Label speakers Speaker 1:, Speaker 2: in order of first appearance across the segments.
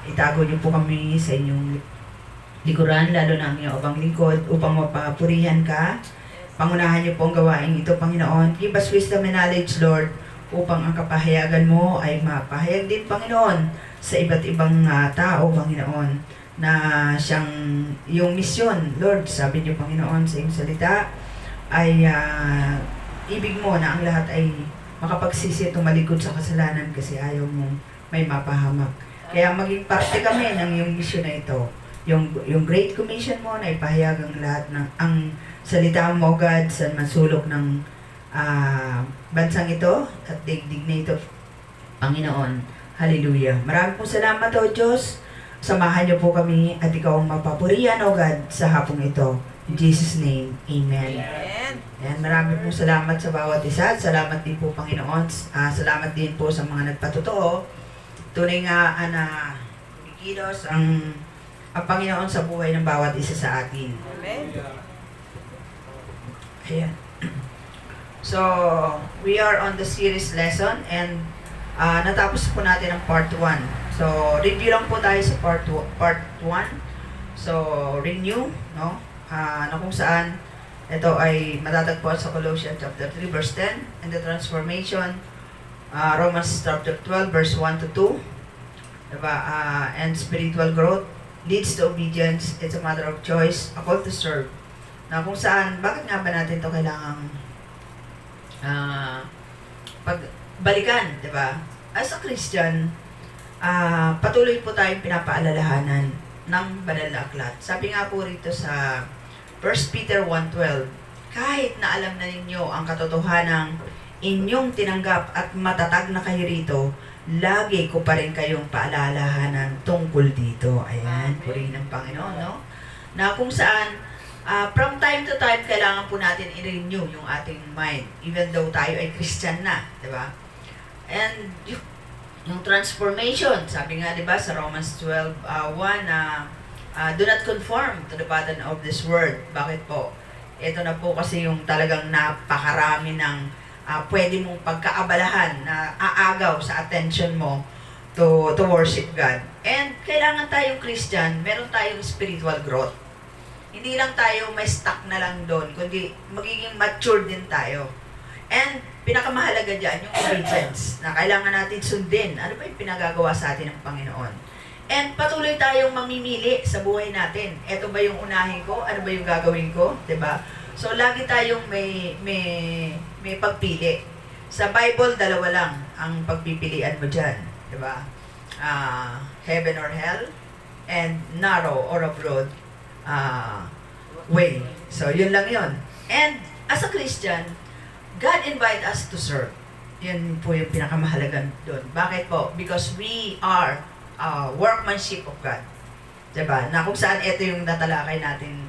Speaker 1: itago niyo po kami sa inyong likuran, lalo na ang iyong abang lingkod, upang mapapurihan ka. Pangunahan niyo po ang gawain ito, Panginoon. Give us wisdom and knowledge, Lord, upang ang kapahayagan mo ay mapahayag din, Panginoon, sa iba't ibang tao, Panginoon, na siyang yung misyon, Lord. Sabi niyo, Panginoon, sa iyong salita, ay ibig mo na ang lahat ay makapagsisi at tumalikod sa kasalanan kasi ayaw mo may mapahamak. Kaya maging parte kami ng iyong misyon na ito. Yung Great Commission mo na ipahayag ang lahat ng ang salita mo, God, sa masulok ng bansang ito at digdig na ito, Panginoon. Hallelujah. Maraming pong salamat, O Diyos. Samahan niyo po kami at ikaw ang mapapurihan, O God, sa hapong ito. In Jesus' name, Amen. Ayan, maraming pong salamat sa bawat isa. Salamat din po, Panginoon. Salamat din po sa mga nagpatotoo. Tunay nga na kumikilos ang Panginoon sa buhay ng bawat isa sa atin.
Speaker 2: Amen.
Speaker 1: Ayan. So, we are on the series lesson and natapos po natin ang part 1. So, review lang po tayo sa part 1. So, renew, no? Na kung saan ito ay matatagpuan sa Colossians chapter 3 verse 10 and the transformation, Romans chapter 12 verse 1 to 2, diba? And spiritual growth leads to obedience. It's a matter of choice, a call to serve. Na kung saan, bakit nga ba natin ito kailangang pagbalikan, diba? As a Christian, patuloy po tayong pinapaalalahanan ng banal na aklat. Sabi nga po rito sa 1 Peter 1:12, kahit na alam na ninyo ang katotohanang inyong tinanggap at matatag na kayo rito, lagi ko pa rin kayong paalalahanan tungkol dito. Ayan, purihin ng Panginoon, no? Na kung saan, from time to time, kailangan po natin i-renew yung ating mind, even though tayo ay Christian na, di ba? And yung transformation, sabi nga, di ba, sa Romans 12:1 na do not conform to the pattern of this world. Bakit po? Ito na po kasi yung talagang napakarami ng pwede mong pagkaabalahan na aagaw sa attention mo to worship God. And kailangan tayong Christian, meron tayong spiritual growth. Hindi lang tayo may stuck na lang doon, kundi magiging mature din tayo. And pinakamahalaga dyan, yung obedience, na kailangan natin sundin. Ano ba yung pinagagawa sa atin ng Panginoon? And patuloy tayong mamimili sa buhay natin. Ito ba yung unahin ko? Ano ba yung gagawin ko? 'Di ba? So, lagi tayong may pagpili. Sa Bible, dalawa lang ang pagpipilian mo dyan. 'Di ba? Heaven or hell, and narrow or a broad way. So, yun lang yun. And as a Christian, God invite us to serve. Yun po yung pinakamahalagan doon. Bakit po? Because we are workmanship of God. Diba? Na kung saan ito yung natalakay natin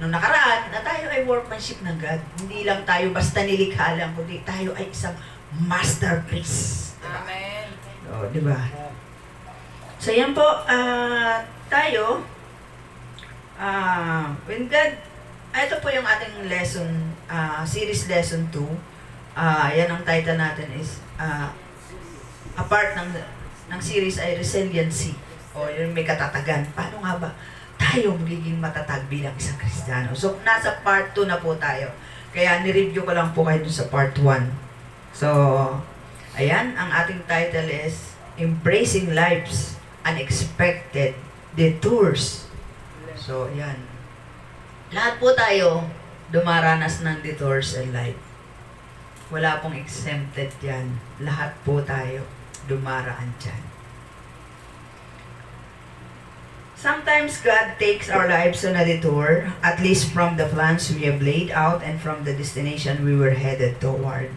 Speaker 1: nung nakaraan, na tayo ay workmanship ng God. Hindi lang tayo basta nilikha lang, kundi tayo ay isang masterpiece. Diba?
Speaker 2: Amen.
Speaker 1: So, diba? So, yan po, tayo, when God, ito po yung ating lesson, series lesson 2. Yan ang title natin is, a part ng series ay resiliency o yung may katatagan. Paano nga ba tayo magiging matatag bilang isang Kristiyano? So, nasa part 2 na po tayo. Kaya nireview ko lang po kayo dun sa part 1. So, ayan, ang ating title is Embracing Life's Unexpected Detours. So, ayan. Lahat po tayo dumaranas ng detours in life. Wala pong exempted yan. Lahat po tayo dumaraan dyan. Sometimes God takes our lives on a detour, at least from the plans we have laid out and from the destination we were headed toward.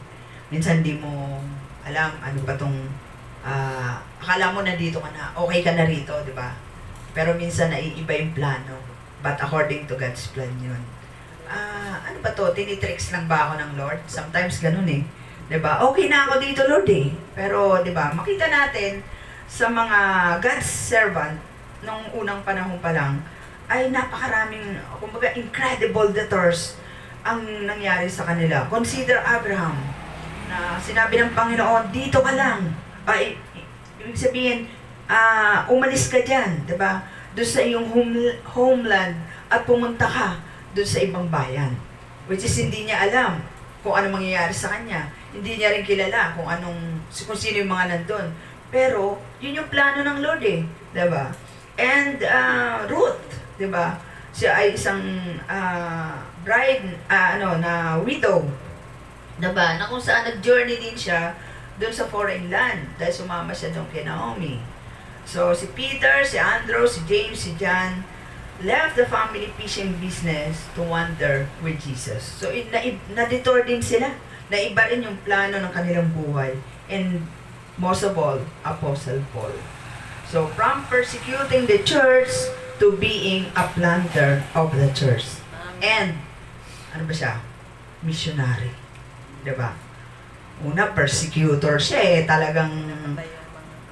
Speaker 1: Minsan di mo alam ano ba tong akala mo na dito ka na, okay ka na rito, di ba? Pero minsan naiiba yung plano. But according to God's plan yun. Ano ba to? Tinitricks lang ba ako ng Lord? Sometimes ganun eh. 'Di ba? Okay na ako dito, Lord eh. Pero 'di ba, makita natin sa mga God's servant nung unang panahon pa lang ay napakaraming, kumbaga, incredible detours ang nangyari sa kanila. Consider Abraham, na sinabi ng Panginoon, dito ka lang. Ibig sabihin, umalis ka dyan, di ba? Doon sa iyong homeland at pumunta ka doon sa ibang bayan. Which is hindi niya alam kung ano mangyayari sa kanya. Hindi niya rin kilala kung sino yung mga nandun. Pero, yun yung plano ng Lord eh. Diba? And Ruth, diba? Siya ay isang bride, na widow. Diba? Na kung saan nag-journey din siya doon sa foreign land. Dahil sumama siya doon kay Naomi. So, si Peter, si Andrew, si James, si John, left the family fishing business to wander with Jesus. So, na-detour din sila. Naiba rin yung plano ng kanilang buhay. And most of all, Apostle Paul. So, from persecuting the church to being a planter of the church. And, ano ba siya? Missionary. Diba? Una, persecutor siya eh. Talagang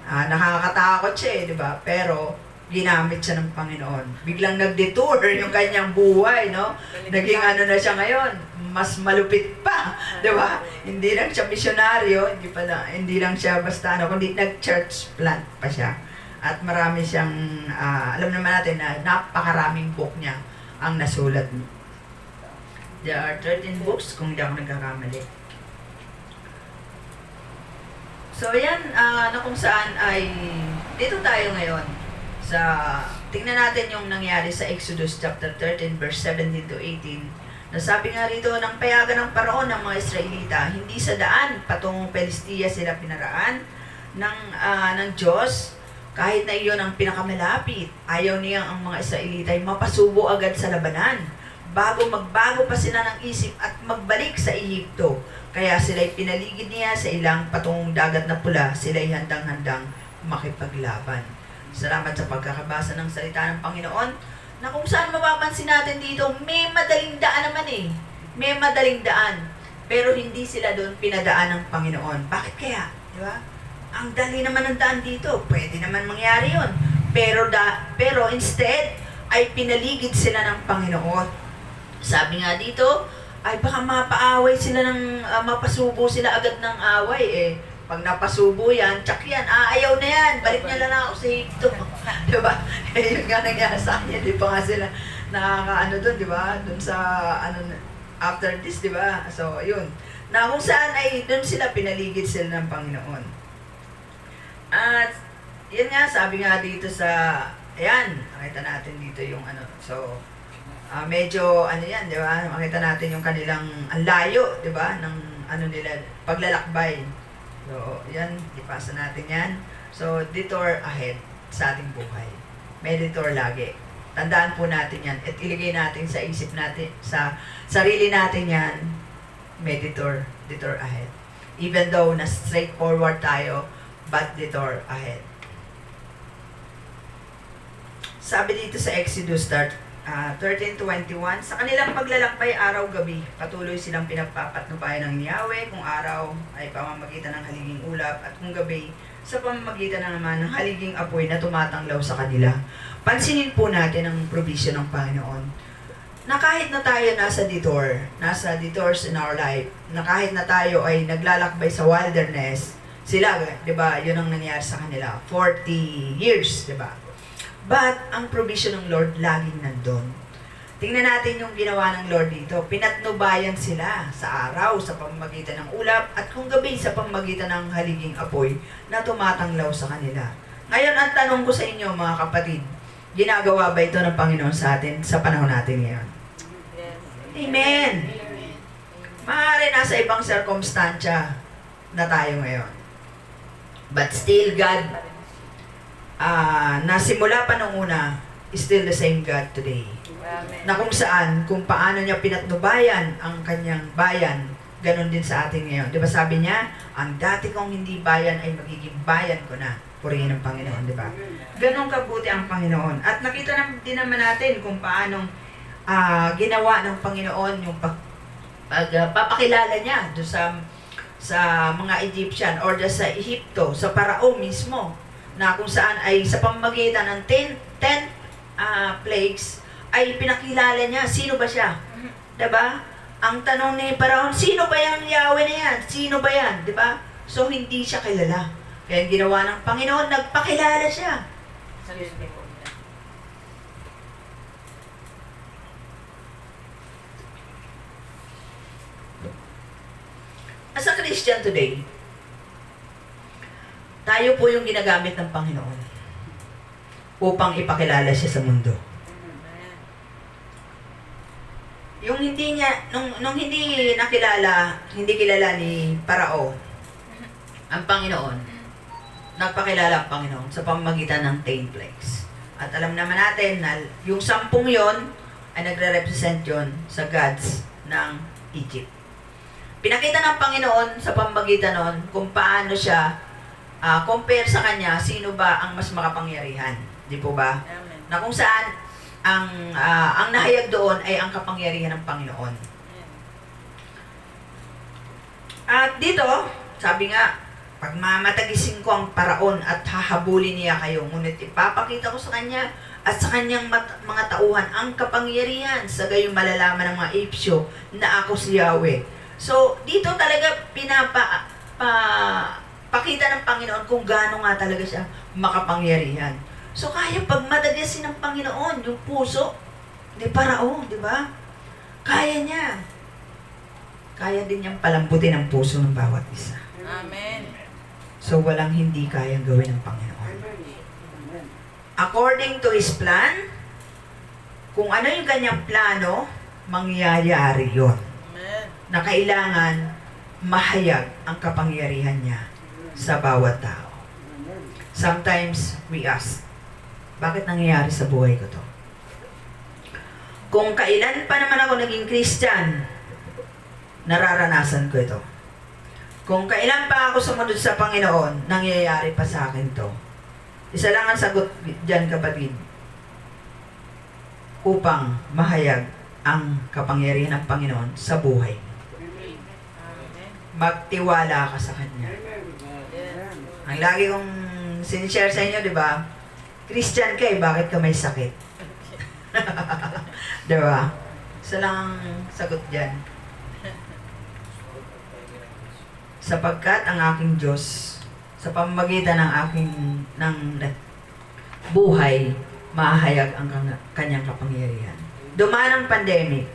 Speaker 1: nakakatakot siya eh. Diba? Pero, ginamit siya ng Panginoon. Biglang nag-detour yung kanyang buhay, no? Naging ano na siya ngayon, mas malupit pa, di ba? Hindi lang siya misyonaryo, hindi lang siya basta kundi nag-church plant pa siya. At marami siyang, alam naman natin na napakaraming book niya ang nasulat. There are 13 books, kung hindi ako nagkakamali. So yan, na kung saan ay, dito tayo ngayon. Tingnan natin yung nangyari sa Exodus chapter 13 verse 17 to 18. Nasabi nga rito, nang payagan ng Paraon ng mga Israelita, hindi sa daan patungong Pelistia sila pinaraan ng Diyos, kahit na iyon ang pinakamalapit. Ayaw niya ang mga Israelita ay mapasubo agad sa labanan, bago magbago pa sila ng isip at magbalik sa Ehipto. Kaya sila'y pinaligid niya sa ilang patungong dagat na pula, sila'y handang-handang makipaglaban. Salamat sa pagkakabasa ng salita ng Panginoon, na kung saan mapapansin natin dito, may madaling daan naman eh. May madaling daan. Pero hindi sila doon pinadaan ng Panginoon. Bakit kaya? Di ba? Ang dali naman ng daan dito. Pwede naman mangyari yun. Pero instead, ay pinaligid sila ng Panginoon. Sabi nga dito, ay baka mapaaway sila mapasubo sila agad ng away eh. Pag napasubo yan, tsak yan, ayaw na yan, balik niya lang ako sa Egypto. Diba? Eh, yun nga nangyari sa kanya, di pa nga sila nakakaano doon, diba? Doon sa, after this, diba? So, yun. Na kung saan ay doon sila, pinaligid sila ng Panginoon. At, yun nga, sabi nga dito sa, ayan, makita natin dito yung so, medyo, yan, diba? Makita natin yung kanilang, ang layo, diba? Ng, nila, paglalakbay. So, yan, ipasa natin yan. So, detour ahead sa ating buhay. May detour lagi. Tandaan po natin yan at iligay natin sa isip natin, sa sarili natin yan, may detour ahead. Even though na straightforward tayo, but detour ahead. Sabi dito sa Exodus 13:21, sa kanilang paglalakbay araw-gabi, patuloy silang pinagpapatnubayan ng Yahweh, kung araw ay pamamagitan ng haliging ulap at kung gabi sa pamamagitan naman ng haliging apoy na tumatanglaw sa kanila. Pansinin po natin ang provision ng Panginoon. Na kahit na tayo nasa detours in our life, na kahit na tayo ay naglalakbay sa wilderness, sila, di ba, yun ang nangyari sa kanila, 40 years, di ba? But, ang provision ng Lord laging nandun. Tingnan natin yung ginawa ng Lord dito. Pinatnubayan sila sa araw sa pamamagitan ng ulap at kung gabi sa pamamagitan ng haliging apoy na tumatanglaw sa kanila. Ngayon, ang tanong ko sa inyo mga kapatid, ginagawa ba ito ng Panginoon sa atin sa panahon natin ngayon?
Speaker 2: Yes.
Speaker 1: Amen! Maaari nasa ibang circumstansya na tayo ngayon. But still, God, na simula pa nung una, is still the same God today.
Speaker 2: Amen.
Speaker 1: Na kung saan, kung paano niya pinatnubayan ang kanyang bayan, ganun din sa atin ngayon. Di ba sabi niya, ang dati kong hindi bayan ay magiging bayan ko na. Purihin ng Panginoon, di ba? Ganun kabuti ang Panginoon. At nakita din naman natin kung paano ginawa ng Panginoon yung papakilala niya doon sa mga Egyptian or sa Ehipto, sa Parao mismo, na kung saan ay sa pamamagitan ng 10 plagues ay pinakilala niya sino ba siya. 'Di ba? Ang tanong ni Paraon, sino ba yung Yahweh na yan? Sino ba yan? 'Di ba? So hindi siya kilala. Kaya ang ginawa ng Panginoon, nagpakilala siya.
Speaker 2: Excuse me po.
Speaker 1: As a Christian today, tayo po yung ginagamit ng Panginoon upang ipakilala siya sa mundo. Yung hindi niya, nung hindi nakilala, hindi kilala ni Parao, ang Panginoon, nagpakilala ang Panginoon sa pamamagitan ng 10 plagues. At alam naman natin na yung 10 yon ay nagre-represent yon sa gods ng Egypt. Pinakita ng Panginoon sa pamamagitan nun kung paano siya compare sa kanya, sino ba ang mas makapangyarihan. Di po ba?
Speaker 2: Amen.
Speaker 1: Na kung saan ang nahayag doon ay ang kapangyarihan ng Panginoon. At dito, sabi nga, pagmamatagisin ko ang Paraon at hahabulin niya kayo, ngunit ipapakita ko sa kanya at sa kanyang mga tauhan ang kapangyarihan, sa gayon malalaman ng mga Epsyo na ako si Yahweh. So, dito talaga pakita ng Panginoon kung gaano nga talaga siya makapangyarihan. So, kaya pagmatagasin ng Panginoon yung puso ni Parao, di ba? Kaya niya. Kaya din niyang palambutin ang puso ng bawat isa.
Speaker 2: Amen.
Speaker 1: So, walang hindi kayang gawin ng Panginoon. According to His plan, kung ano yung kanyang plano, mangyayari yon.
Speaker 2: Amen.
Speaker 1: Na kailangan mahayag ang kapangyarihan niya sa bawat tao. Sometimes we ask, bakit nangyayari sa buhay ko to? Kung kailan pa naman ako naging Christian, nararanasan ko ito. Kung kailan pa ako sumunod sa Panginoon, nangyayari pa sa akin to. Isa lang ang sagot dyan, kapatid. Upang mahayag ang kapangyarihan ng Panginoon sa buhay.
Speaker 2: Amen.
Speaker 1: Magtiwala ka sa Kanya.
Speaker 2: Yes.
Speaker 1: Ang lagi kong sinishare sa inyo, di ba? Christian ka eh, bakit ka may sakit? Di ba? Isa lang ang sagot dyan. Sapagkat ang aking Diyos, sa pamamagitan ng aking buhay, mahayag ang kanyang kapangyarihan. Dumaan ang pandemic.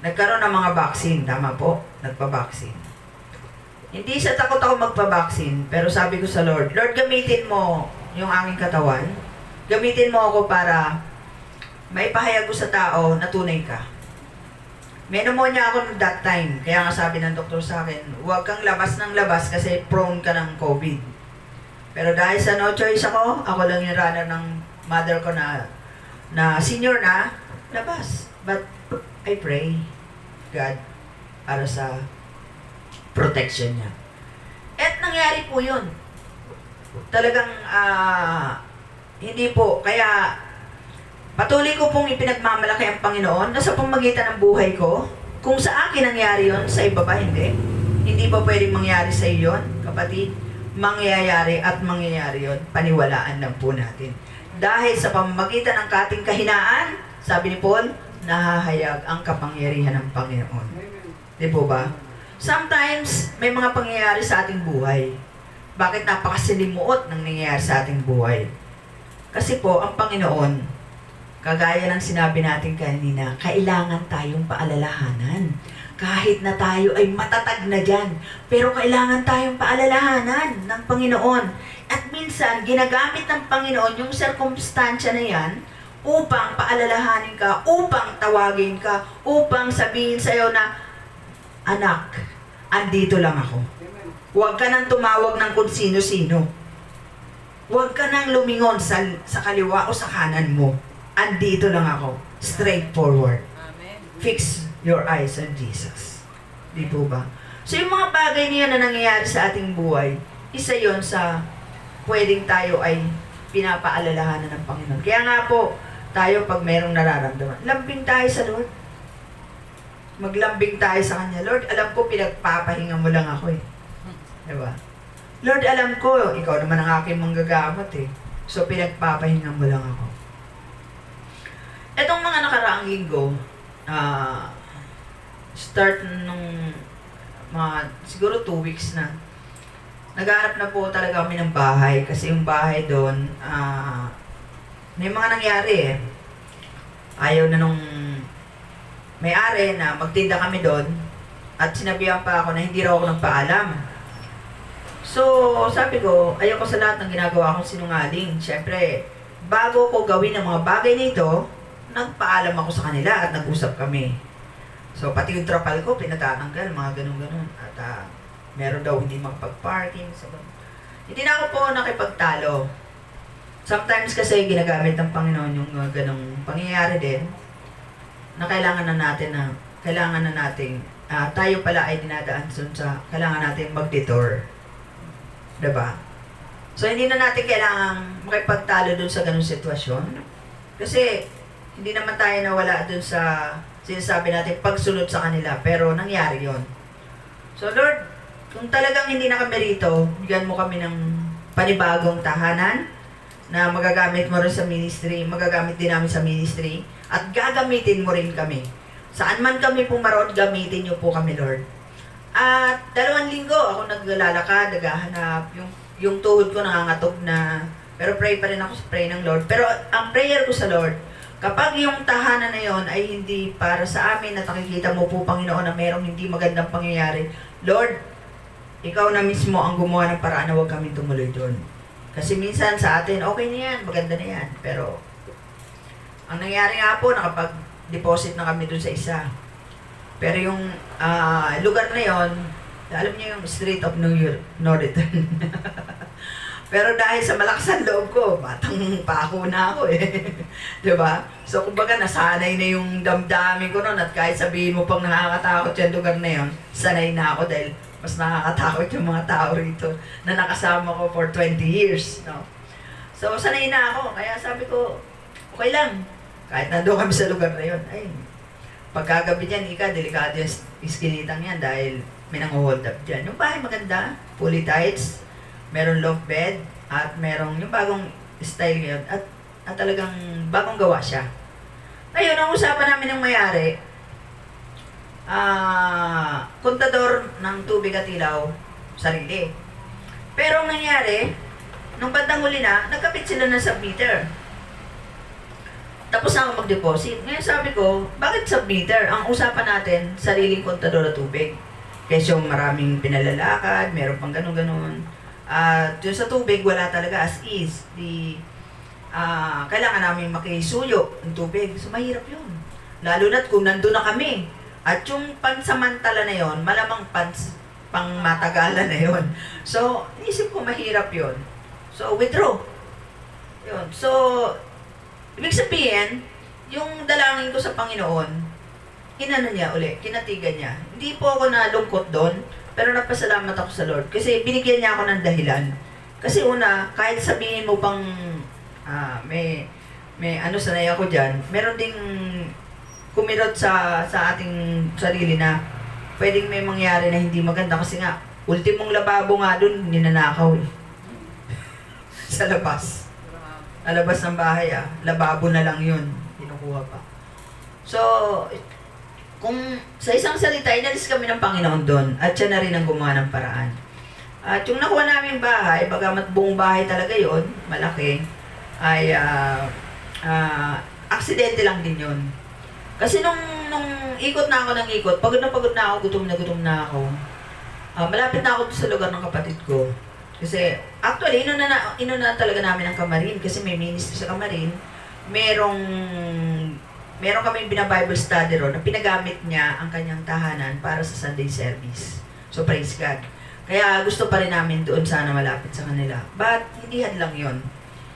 Speaker 1: Nagkaroon ng mga vaccine, tama po? Nagpa-vaccine. Hindi sa takot ako magpa-vaccine, pero sabi ko sa Lord, Lord, gamitin mo yung aking katawan. Gamitin mo ako para maipahayag ko sa tao na tunay ka. May pneumonia ako that time. Kaya nga sabi ng doktor sa akin, huwag kang labas ng labas kasi prone ka ng COVID. Pero dahil sa no choice ako lang yung runner ng mother ko na senior na, labas. But I pray, God, para sa protection niya. At nangyari po yun. Talagang, hindi po. Kaya, patuloy ko pong ipinagmamalaki ang Panginoon na sa pamamagitan ng buhay ko. Kung sa akin nangyari yon, sa iba ba hindi? Hindi ba pwedeng mangyari sa iyo yun, kapatid? Mangyayari at mangyayari yon. Paniwalaan lang po natin. Dahil sa pamamagitan ng ating kahinaan, sabi ni Paul, nahahayag ang kapangyarihan ng Panginoon. Di po ba? Sometimes, may mga pangyayari sa ating buhay. Bakit napakasilimuot ng nangyayari sa ating buhay? Kasi po, ang Panginoon, kagaya ng sinabi natin kanina, kailangan tayong paalalahanan. Kahit na tayo ay matatag na dyan, pero kailangan tayong paalalahanan ng Panginoon. At minsan, ginagamit ng Panginoon yung sirkumstansya na yan upang paalalahanin ka, upang tawagin ka, upang sabihin sa'yo na, anak, andito lang ako. Huwag ka nang tumawag ng kung sino-sino. Huwag ka nang lumingon sa kaliwa o sa kanan mo. Andito lang ako. Straightforward.
Speaker 2: Amen.
Speaker 1: Fix your eyes on Jesus. Di po ba? So yung mga bagay niya na nangyayari sa ating buhay, isa yon sa pwedeng tayo ay pinapaalalahanan ng Panginoon. Kaya nga po, tayo pag mayroong nararamdaman, lambing tayo sa Lord. Maglambing tayo sa Kanya. Lord, alam ko pinagpapahinga mo lang ako eh. Diba? Lord, alam ko, ikaw naman ang aking manggagamot eh. So pinagpapahinga mo lang ako. Etong mga nakaraang linggo, start nung mga siguro 2 weeks na, naghahanap na po talaga kami ng bahay kasi yung bahay doon, may mga nangyari eh. Ayaw na nung may-ari na magtinda kami doon at sinabihan pa ako na hindi raw ako nagpaalam. So, sabi ko, ayoko sa lahat ng ginagawa kong sinungaling. Siyempre, bago ko gawin ang mga bagay nito, nagpaalam ako sa kanila at nag-usap kami. So, pati yung trapal ko, pinatatanggal, mga ganun-ganun. At meron daw hindi magpag-parking. So, hindi na ako po nakipagtalo. Sometimes kasi ginagamit ng Panginoon yung ganung pangyayari din na kailangan na natin, tayo pala ay dinadaan sa kailangan natin mag-detour. Diba? So, hindi na natin kailangang makipagtalo dun sa ganung sitwasyon. Kasi, hindi naman tayo nawala dun sa sinasabi natin pagsunod sa kanila. Pero, nangyari yon. So, Lord, kung talagang hindi na kami rito, bigyan mo kami ng panibagong tahanan na magagamit mo rin sa ministry, magagamit din namin sa ministry, at gagamitin mo rin kami. Saan man kami pumaroon, gamitin niyo po kami, Lord. At 2 linggo ako naglalakad, naghahanap, yung tuhod ko nangangatog na, pero pray pa rin ako sa pray ng Lord. Pero ang prayer ko sa Lord, kapag yung tahanan na yon ay hindi para sa amin at nakikita mo po, Panginoon, na merong hindi magandang pangyayari, Lord, ikaw na mismo ang gumawa ng paraan na huwag kami tumuloy doon. Kasi minsan sa atin, okay na yan, maganda na yan. Pero, ang nangyari nga po, nakapag-deposit na kami doon sa isa. Pero yung lugar na yon, alam niyo yung Street of No Return. Pero dahil sa malakas ang loob ko, batang pako na ako eh. Diba? So, kumbaga, nasanay na yung damdamin ko noon at kahit sabihin mo pang nakakatakot yung lugar na yon, sanay na ako dahil mas nakakatakot yung mga tao rito na nakasama ko for 20 years. No? So, sanay na ako. Kaya sabi ko, okay lang. Kahit nandun kami sa lugar na yon, ay, pagkagabi dyan, delikado yung iskinitang yan dahil may nang-hold up dyan. Yung bahay maganda, fully tights, meron loft bed, at merong yung bagong style ngayon, at talagang bagong gawa siya. Ngayon, ang usapan namin ng may-ari, kontador ng tubig at ilaw, sarili. Pero ang nangyari, nung bandang huli na, nagkapit sila ng submeter. Tapos na ako mag-deposit. Ngayon sabi ko, bakit submeter? Ang usapan natin, sariling kontador at tubig. Kasi yung maraming pinalalakad, meron pang ganun-ganun. At yung sa tubig, wala talaga as is. Kailangan namin makisuyo ng tubig. So, mahirap yun. Lalo na't kung nandun na kami. At yung pansamantala na yon, malamang pang matagalan na yon. So, inisip ko mahirap yon. So, withdraw. Yun. So, ibig sabihin, yung dalangin ko sa Panginoon, inano niya uli, kinatigan niya. Hindi po ako nalungkot doon, pero nagpasalamat ako sa Lord. Kasi binigyan niya ako ng dahilan. Kasi una, kahit sabihin mo pang may sanay ako dyan, meron ding kumirot sa ating sarili na pwedeng may mangyari na hindi maganda. Kasi nga, ultimong lababo nga doon, ninanakaw eh. Sa labas. Alabas ng bahay lababo na lang yun. Kinukuha pa. So, kung sa isang salita, inalis kami ng Panginoon doon at siya na rin ang gumawa ng paraan. At yung nakuha naming bahay, bagamat buong bahay talaga yon, malaki, ay aksidente lang din yun. Kasi nung ikot na ako ng ikot, pagod na ako, gutom na ako. Malapit na ako sa lugar ng kapatid ko. Kasi, actually, inuna talaga namin ang Kamarin kasi may ministry sa Kamarin. Meron kaming bina-Bible study ron na pinagamit niya ang kanyang tahanan para sa Sunday service. So, praise God. Kaya gusto pa rin namin doon sana malapit sa kanila. But, hindi hadlang yon.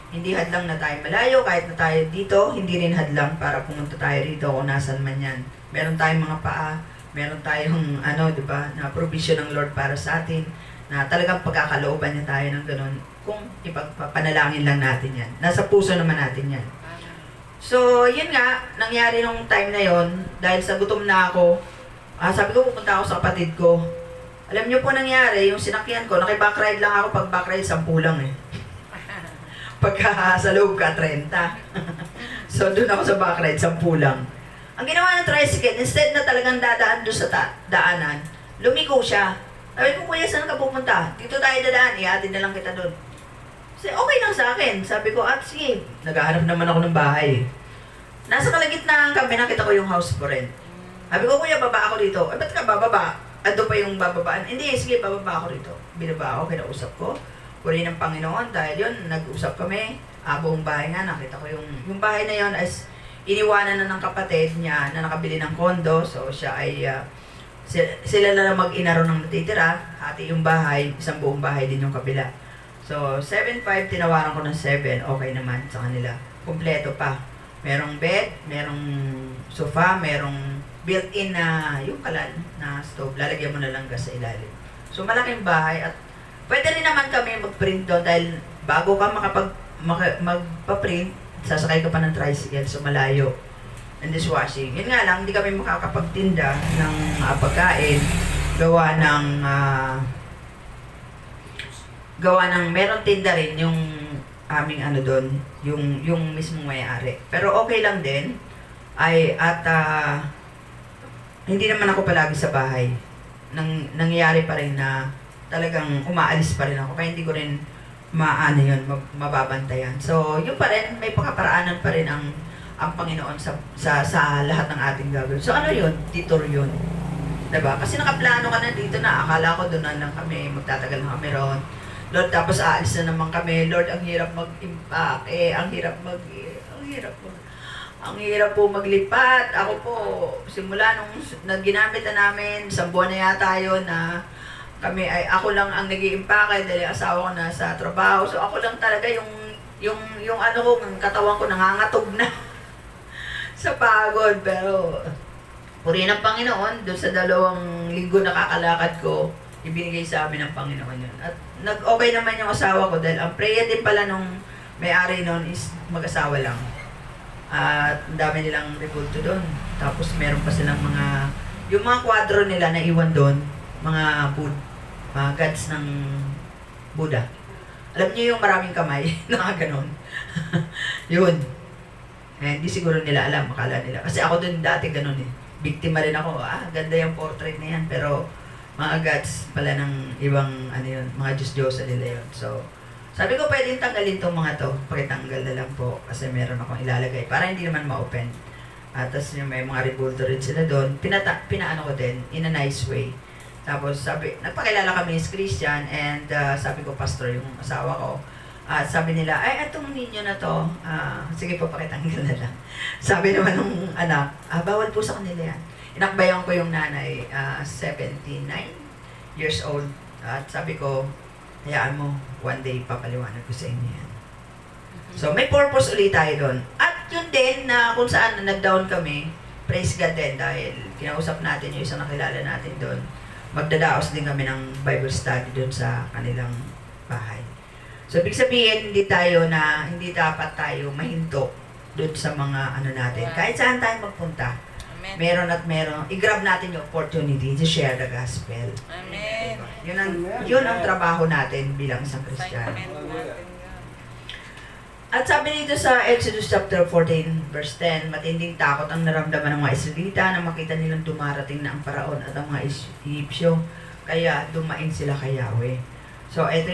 Speaker 1: Hindi hadlang na tayo malayo, kahit na tayo dito, hindi rin hadlang para pumunta tayo rito kung nasan man yan. Meron tayong mga paa, meron tayong, diba, na provision ng Lord para sa atin, na talagang pagkakalooban niya tayo ng ganun, kung ipagpapanalangin lang natin yan. Nasa puso naman natin yan. So, yun nga, nangyari nung time na yon dahil sa gutom na ako, sabi ko, pupunta ako sa kapatid ko. Alam niyo po nangyari, yung sinakyan ko, naki-backride lang ako, pag backride, 10 lang eh. Pagka sa loob ka, 30. So, doon ako sa backride, 10 lang. Ang ginawa ng tricycle, instead na talagang dadaan doon sa daanan, lumiko siya. Sabi ko, kuya, saan ka pupunta? Dito tayo dadaan, ihatid na lang kita doon. Kasi okay lang sa akin. Sabi ko, sige, naghahanap naman ako ng bahay. Nasa kalagitnaan kami, nakita ko yung house for rent. Sabi ko, kuya, baba ako dito. Ba't ka bababa? Ando pa yung bababaan. Hindi, sige, bababa ako dito. Binaba ako, kinausap ko. Puri ng Panginoon, dahil yun, nag-usap kami. Buong bahay nga, nakita ko yung bahay na yun as iniwanan na ng kapatid niya na nakabili ng kondo. So, siya ay, sila na lang mag-ina ron ng natitira. Hati yung bahay, isang buong bahay din yung kabila. So, 7.5, tinawaran ko ng 7. Okay naman sa kanila. Kompleto pa. Merong bed, merong sofa, merong built-in na yung kalal na stove. Lalagyan mo na lang gas sa ilalim. So, malaking bahay at pwede rin naman kami mag-print doon dahil bago ka magpa-print, sasakay ka pa ng tricycle, so malayo. And dishwashing. Yun nga lang, hindi kami makakapagtinda ng pagkain. Gawa ng meron tinda rin yung aming doon, yung mismong may-ari. Pero okay lang din, hindi naman ako palagi sa bahay. Nangyayari pa rin na talagang umaalis pa rin ako. Kaya hindi ko rin mababantayan. So, yun pa rin, may pakaparaanan pa rin ang Panginoon sa lahat ng ating gagawin. So, ano yun? Detour yun. Diba? Kasi nakaplano ka na dito na. Akala ko doon na lang kami, magtatagal na kami ron. Lord, tapos aalis na naman kami. Lord, ang hirap mag-impact. Ang hirap po maglipat. Ako po, simula nung ginamit na namin, 1 buwan na yata yun na kami ako lang ang nag-iimpake dahil asawa ko na sa trabaho. So ako lang talaga yung katawan ko nangangatog na sa pagod. Pero puri ng Panginoon, doon sa 2 linggo nakakalakad ko, ibinigay sa amin ng Panginoon yun. At nag-okay naman yung asawa ko dahil ang prayer din pala nung may-ari nun is mag-asawa lang. At ang dami nilang rebulto doon. Tapos meron pa silang yung mga kwadro nila na iwan doon, mga gods ng Buddha. Alam niyo yung maraming kamay, nakaganon. Yun. Hindi siguro nila alam, makala nila. Kasi ako doon dati ganon eh. Biktima rin ako, ganda yung portrait na yan. Pero mga gods pala ng ibang mga Diyos-Diyosa nila yun. So, sabi ko pwedeng tanggalin tong mga to. Pakitanggal na lang po kasi meron akong ilalagay para hindi naman ma-open. At tapos may mga rebulto rin sila doon. Pinaano ko din in a nice way. Tapos nagpakilala kami ni Christian and sabi ko, pastor yung asawa ko. At sabi nila, itong ninyo na to, sige po, pakitanggal na lang. Sabi naman ng anak, bawal po sa kanila yan. Inakbayan ko yung nanay, 79 years old. At sabi ko, hayaan mo, one day papaliwanag ko sa inyo yan. So may purpose ulit tayo doon. At yun din na kung saan nag-down kami, praise God din dahil kinausap natin yung isang nakilala natin doon. Magdadaos din kami ng Bible study doon sa kanilang bahay. So, ibig sabihin, hindi dapat tayo mahinto doon sa mga natin. Kahit saan tayo magpunta,
Speaker 2: Amen.
Speaker 1: meron. I-grab natin yung opportunity to share the gospel.
Speaker 2: Amen.
Speaker 1: Yun ang trabaho natin bilang isang Kristiyano. At sabi nito sa Exodus chapter 14, verse 10, matinding takot ang naramdaman ng mga Israelita na makita nilang dumarating na ang Paraon at ang mga Egyptyo, kaya dumain sila kay Yahweh. So, ito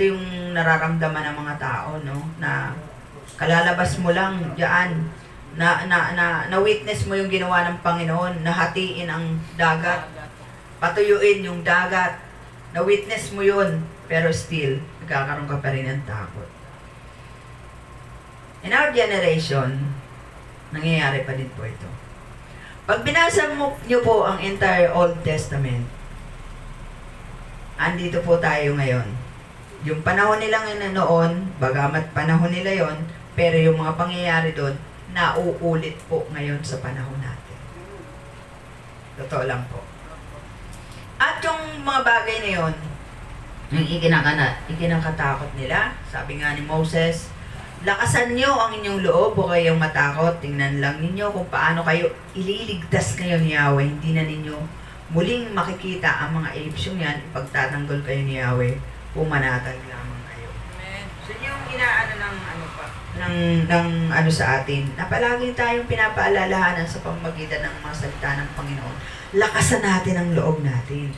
Speaker 1: yung nararamdaman ng mga tao, no? Na kalalabas mo lang diyan, na witness mo yung ginawa ng Panginoon, na hatiin ang dagat, patuyuin yung dagat, na witness mo yun, pero still, nagkakaroon ka pa rin ng takot. In our generation, nangyayari pa din po ito. Pag binasa niyo po ang entire Old Testament, andito po tayo ngayon. Yung panahon nila noon, bagamat panahon nila yon, pero yung mga pangyayari doon, nauulit po ngayon sa panahon natin. Totoo lang po. At yung mga bagay na yon, yung ikinakatakot nila, sabi nga ni Moses, lakasan nyo ang inyong loob o kayong matakot. Tingnan lang ninyo kung paano kayo ililigtas ngayon ni Yahweh. Hindi na ninyo muling makikita ang mga Egyptian yan. Ipagtatanggol kayo ni Yahweh, pumanatag lamang kayo.
Speaker 2: Amen.
Speaker 1: So yung inaano sa atin, na palagi tayong pinapaalalahanan sa pamamagitan ng mga salita ng Panginoon. Lakasan natin ang loob natin.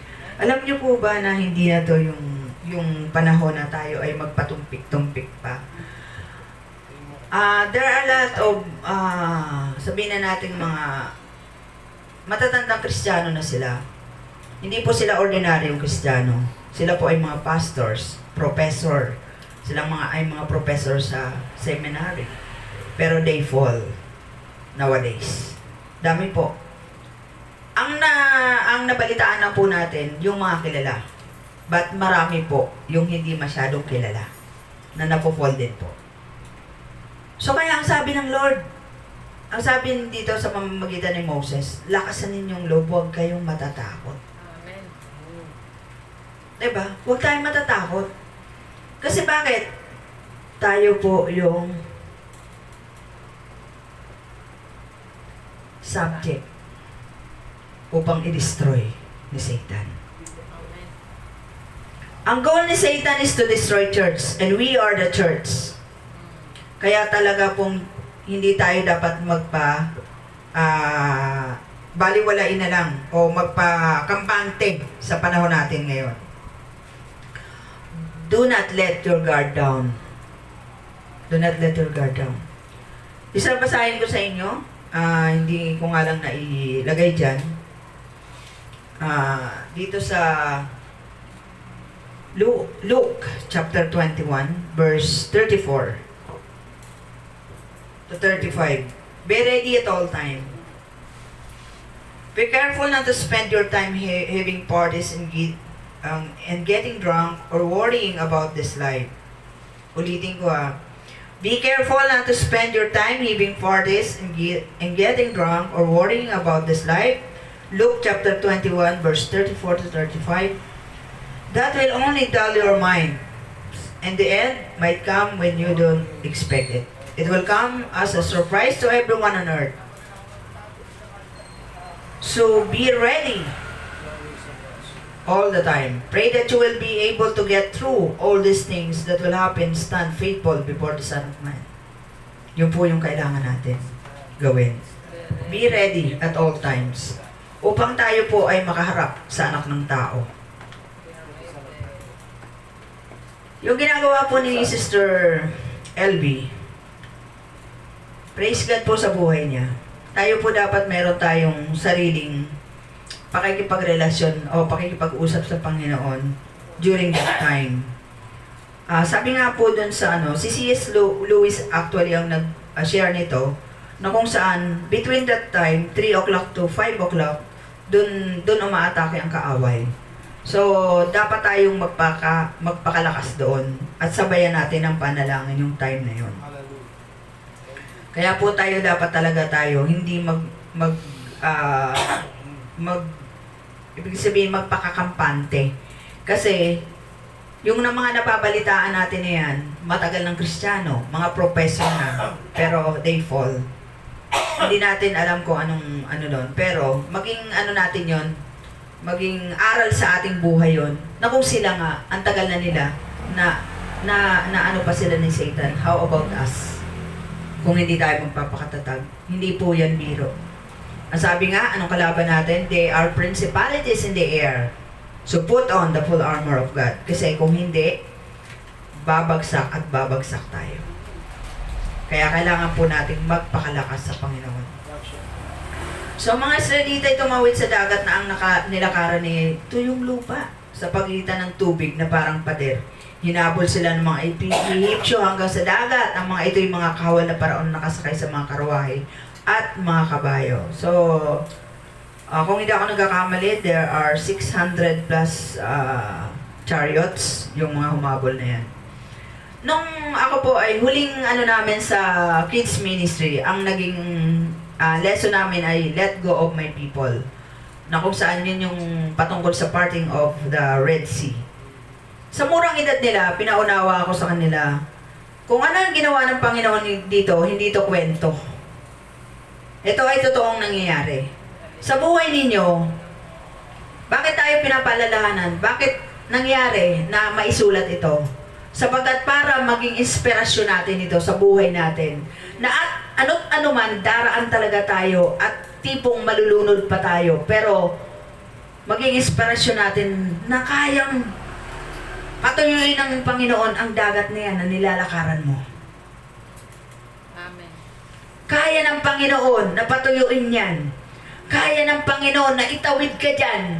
Speaker 1: Alam niyo po ba na hindi na to yung panahon na tayo ay magpatumpik-tumpik pa? There are a lot of, sabihin na natin mga matatandang Kristiyano na sila. Hindi po sila ordinaryong Kristiyano. Sila po ay mga pastors, professor. Sila ay mga professor sa seminary. Pero they fall nowadays. Dami po. Ang nabalitaan na po natin, yung mga kilala. But marami po yung hindi masyadong kilala na napofall din po. So kaya ang sabi ng Lord, ang sabi dito sa pamamagitan ni Moses, lakasan ninyong loob, huwag kayong matatakot.
Speaker 2: Amen.
Speaker 1: Diba? Huwag tayong matatakot. Kasi bakit? Tayo po yung subject upang i-destroy ni Satan.
Speaker 2: Amen.
Speaker 1: Ang goal ni Satan is to destroy church and we are the church. Kaya talaga pong hindi tayo dapat baliwalain na lang o magpa-kampante sa panahon natin ngayon. Do not let your guard down. Do not let your guard down. Isa basahin ko sa inyo, hindi ko nga lang nailagay dyan. Dito sa Luke chapter 21 verse 34 to 35. Be ready at all time. Be careful not to spend your time having parties and getting drunk or worrying about this life. Ulitin ko Be careful not to spend your time having parties and getting drunk or worrying about this life. Luke chapter 21 verse 34 to 35. That will only dull your mind, and the end might come when you don't expect it. It will come as a surprise to everyone on earth. So be ready all the time. Pray that you will be able to get through all these things that will happen. Stand faithful before the Son of Man. Yun po yung kailangan natin gawin. Be ready at all times upang tayo po ay makaharap sa anak ng tao. Yung ginagawa po ni Sister LB, praise God po sa buhay niya. Tayo po dapat meron tayong sariling pakikipagrelasyon o pakikipag-usap sa Panginoon during that time. Sabi nga po dun sa si C.S. Lewis actually ang nag-share nito, na kung saan between that time, 3 o'clock to 5 o'clock, dun umaatake ang kaaway. So, dapat tayong magpakalakas doon at sabayan natin ang panalangin yung time na yun. Kaya po tayo dapat talaga hindi ibig sabihin magpakakampante. Kasi yung mga napabalitaan natin na yan, matagal ng Kristiyano, mga professor na, pero they fall. Hindi natin alam kung anong doon. Pero maging natin yon, maging aral sa ating buhay yon, na kung sila nga, ang tagal na nila, na pa sila ni Satan. How about us? Kung hindi tayo magpapakatatag, hindi po yan biro. Ang sabi nga, anong kalaban natin? They are principalities in the air. So put on the full armor of God. Kasi kung hindi, babagsak at babagsak tayo. Kaya kailangan po natin magpakalakas sa Panginoon. So mga Israelita ay tumawid sa dagat na ang nilakaran ni tuyong lupa sa pagitan ng tubig na parang pader. Hinabol sila ng mga Ehipsyo hanggang sa dagat. Ang mga ito yung mga kahawal na paraon nakasakay sa mga karwahe at mga kabayo. So, kung hindi ako nagkakamali, there are 600 plus chariots yung mga humabol na yan. Nung ako po ay huling namin sa kids ministry, ang naging lesson namin ay let go of my people. Na kung saan yun yung patungkol sa parting of the Red Sea. Sa murang edad nila, pinaunawa ako sa kanila, kung ano ang ginawa ng Panginoon dito, hindi ito kwento. Ito ay totoong nangyayari. Sa buhay ninyo, bakit tayo pinapaalalahanan? Bakit nangyari na maisulat ito? Sapagkat para maging inspirasyon natin ito sa buhay natin. Na at ano man, daraan talaga tayo at tipong malulunod pa tayo. Pero maging inspirasyon natin na kayang patuyuin ng Panginoon ang dagat na yan na nilalakaran mo.
Speaker 2: Amen.
Speaker 1: Kaya ng Panginoon na patuyuin yan. Kaya ng Panginoon na itawid ka dyan.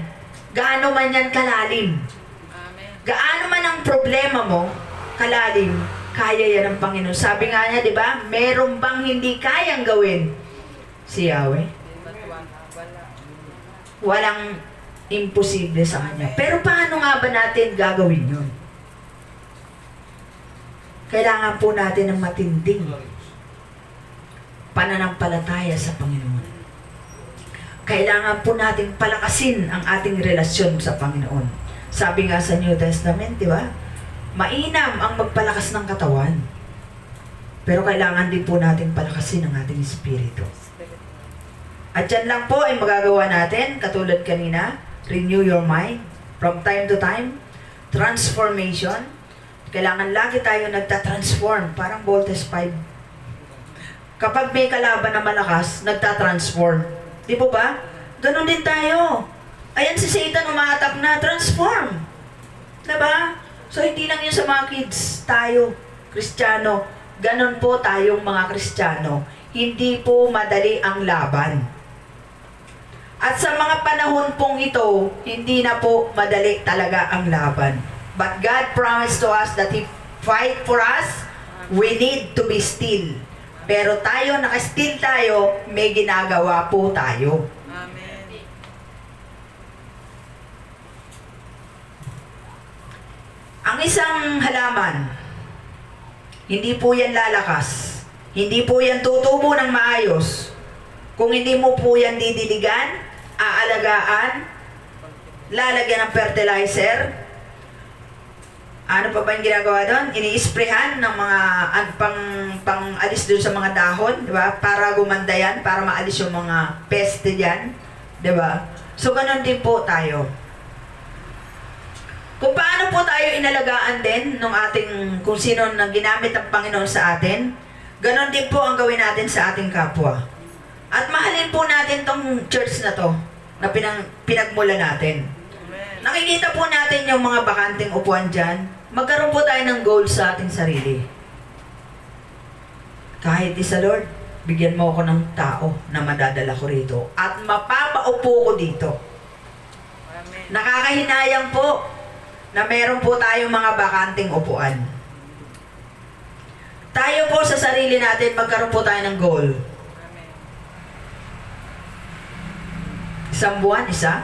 Speaker 1: Gaano man yan kalalim.
Speaker 2: Amen.
Speaker 1: Gaano man ang problema mo, kalalim, kaya yan ng Panginoon. Sabi nga niya, di ba? Meron bang hindi kayang gawin? Si Yahweh.
Speaker 2: Wala.
Speaker 1: Walang imposible sa Kanya. Pero paano nga ba natin gagawin yun? Kailangan po natin ng matinding pananampalataya sa Panginoon. Kailangan po natin palakasin ang ating relasyon sa Panginoon. Sabi nga sa New Testament, di ba? Mainam ang magpalakas ng katawan. Pero kailangan din po natin palakasin ang ating espiritu. At yan lang po ay magagawa natin, katulad kanina, renew your mind from time to time, transformation. Kailangan lagi tayo nagtatransform, parang Voltes 5. Kapag may kalaban na malakas, nagtatransform. Di po ba? Ganon din tayo. Ayan si Satan umaatap na, transform. Diba? So hindi lang yun sa mga kids, tayo, Kristiyano. Ganon po tayong mga Kristiyano. Hindi po madali ang laban. At sa mga panahon pong ito, hindi na po madali talaga ang laban. But God promised to us that He fight for us, we need to be still. Pero tayo, naka-still tayo, may ginagawa po tayo.
Speaker 2: Amen.
Speaker 1: Ang isang halaman, hindi po yan lalakas. Hindi po yan tutubo ng maayos. Kung hindi mo po yan didiligan, aalagaan, lalagyan ng fertilizer, ano pa ba yung ginagawa doon? Ini-sprayhan ng mga pang-alis doon sa mga dahon, di ba? Para gumanda yan, para maalis yung mga peste dyan, di ba? So, ganun din po tayo. Kung paano po tayo inalagaan din ng ating, kung sino na ginamit ng Panginoon sa atin, ganun din po ang gawin natin sa ating kapwa. At mahalin po natin tong church na to, na pinagmula natin.
Speaker 2: Amen.
Speaker 1: Nakikita po natin yung mga bakanting upuan dyan. Magkaroon po tayo ng goal sa ating sarili. Kahit isa, Lord, bigyan mo ako ng tao na madadala ko rito. At mapapaupo ko dito.
Speaker 2: Amen.
Speaker 1: Nakakahinayang po na meron po tayong mga bakanting upuan. Tayo po sa sarili natin, magkaroon po tayo ng goal.
Speaker 2: Amen.
Speaker 1: Isang buwan, isa?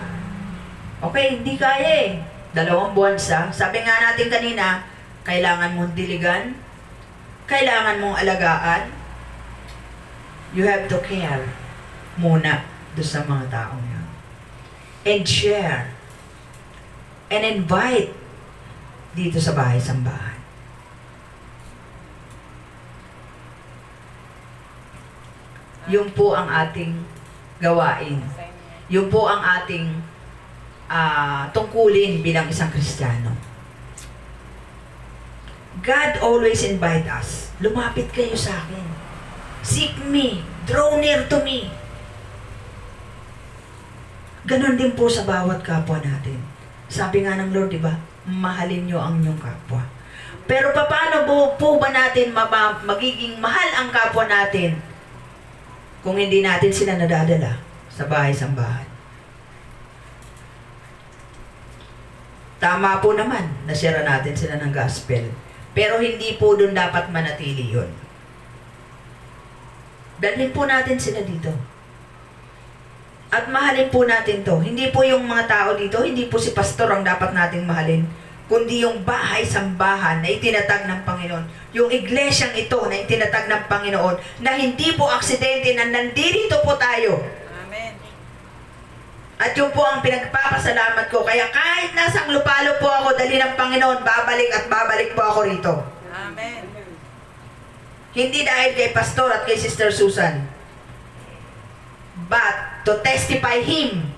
Speaker 1: Okay, hindi kaya eh. 2 buwan isa. Sabi nga natin kanina, kailangan mong diligan, kailangan mong alagaan, you have to care muna doon sa mga taong yan. And share. And invite dito sa bahay-sambahan. Yun po ang ating gawain. Yun po ang ating tungkulin bilang isang Kristiyano. God always invite us. Lumapit kayo sa akin. Seek me. Draw near to me. Ganon din po sa bawat kapwa natin. Sabi nga ng Lord, di ba? Mahalin nyo ang inyong kapwa. Pero paano po ba natin magiging mahal ang kapwa natin kung hindi natin sila nadadala sa bahay-sambahan? Tama po naman, nasira natin sila ng gospel. Pero hindi po doon dapat manatili yun. Dalhin po natin sila dito. At mahalin po natin to. Hindi po yung mga tao dito, hindi po si pastor ang dapat nating mahalin, kundi yung bahay-sambahan na itinatag ng Panginoon. Yung iglesyang ito na itinatag ng Panginoon, na hindi po aksidente na nandito po tayo.
Speaker 2: Amen.
Speaker 1: At yun po ang pinagpapasalamat ko. Kaya kahit nasang lupalo po ako, dali ng Panginoon, babalik at babalik po ako rito.
Speaker 2: Amen.
Speaker 1: Hindi dahil kay Pastor at kay Sister Susan, but to testify Him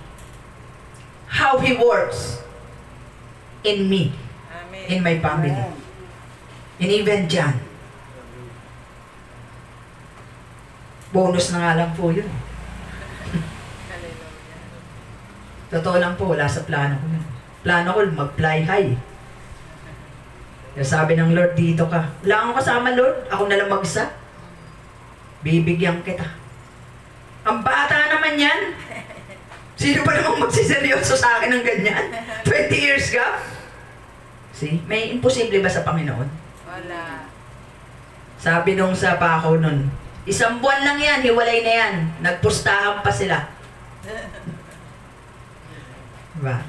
Speaker 1: how He works in me,
Speaker 2: Amen.
Speaker 1: in my family, and even John. Bonus na nga lang po yun.
Speaker 2: Hallelujah.
Speaker 1: Totoo lang po, wala sa plano ko yun. Plano ko, mag-fly high. Kaya sabi ng Lord, dito ka. Wala akong kasama, Lord. Ako na lang mag-isa. Bibigyan kita. Ang bata naman yan. Sino ba namang magsiseryoso sa akin ng ganyan? 20 years ka? See? May imposible ba sa Panginoon?
Speaker 2: Wala.
Speaker 1: Sabi nung sa pako nun, 1 buwan lang yan, hiwalay na yan. Nagpustahan pa sila. Diba?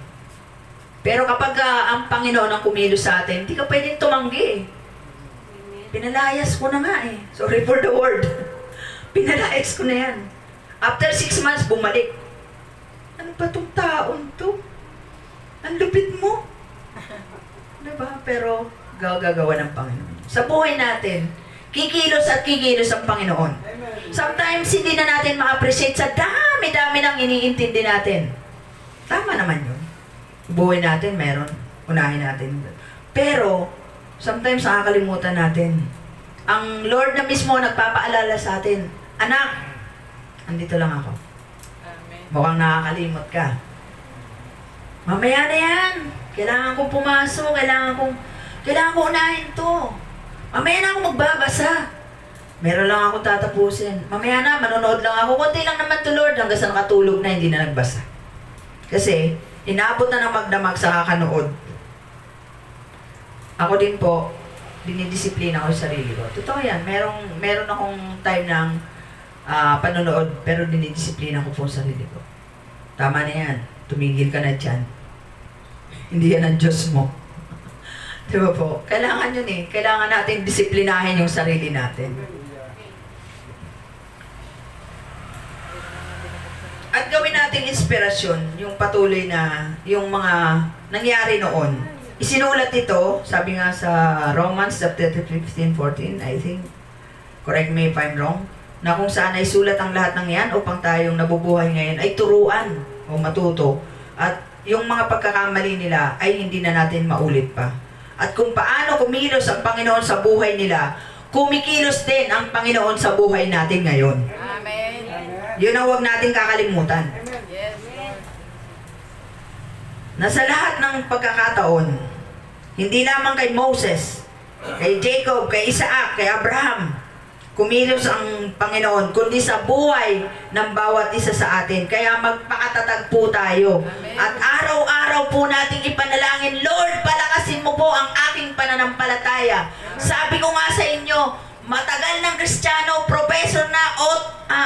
Speaker 1: Pero kapag ang Panginoon ang kumilos sa atin, hindi ka pwedeng tumanggi eh. Pinalayas ko na nga eh. Sorry for the word. Pinalayas ko na yan. After 6 months, bumalik. Ano ba itong taon to? Ang lupit mo. Diba? Pero gagawa ng Panginoon. Sa buhay natin, kikilos at kikilos ang Panginoon. Sometimes, hindi na natin ma-appreciate sa dami-dami ng iniintindi natin. Tama naman yun. Buhay natin, meron. Unahin natin. Pero, sometimes nakakalimutan natin. Ang Lord na mismo nagpapaalala sa atin, anak, andito lang ako.
Speaker 2: Amen.
Speaker 1: Mukhang nakakalimot ka. Mamaya na yan. Kailangan kong pumasok. Kailangan ko unahin to. Mamaya na ako magbabasa. Meron lang ako tatapusin. Mamaya na, manonood lang ako. Kunti lang naman to, Lord, hanggang sa nakatulog na, hindi na nagbasa. Kasi, inabot na ng magdamag sa kakanood. Ako din po, dinidisiplina ko yung sarili ko. Totoo yan, meron akong time ng panonood, pero dinidisiplina ko po yung sarili ko. Tama na yan, tumigil ka na dyan. Hindi yan ang Diyos mo. Diba po? Kailangan yun eh. Kailangan natin disiplinahin yung sarili natin. At gawin nating inspirasyon yung patuloy na, yung mga nangyari noon. Isinulat ito, sabi nga sa Romans chapter 15-14, I think, correct me if I'm wrong, na kung saan ay sulat ang lahat ng yan upang tayong nabubuhay ngayon ay turuan o matuto. At yung mga pagkakamali nila ay hindi na natin maulit pa. At kung paano kumilos ang Panginoon sa buhay nila, kumikilos din ang Panginoon sa buhay natin ngayon.
Speaker 2: Amen.
Speaker 1: Yun ang huwag natin kakalimutan.
Speaker 2: Yes, Lord.
Speaker 1: Na sa lahat ng pagkakataon, hindi lamang kay Moses, kay Jacob, kay Isaac, kay Abraham, kumilos ang Panginoon, kundi sa buhay ng bawat isa sa atin. Kaya magpakatatag po tayo.
Speaker 2: Amen.
Speaker 1: At araw-araw po nating ipanalangin, Lord, palakasin mo po ang aking pananampalataya. Sabi ko nga sa inyo, matagal ng Kristiyano, professor na,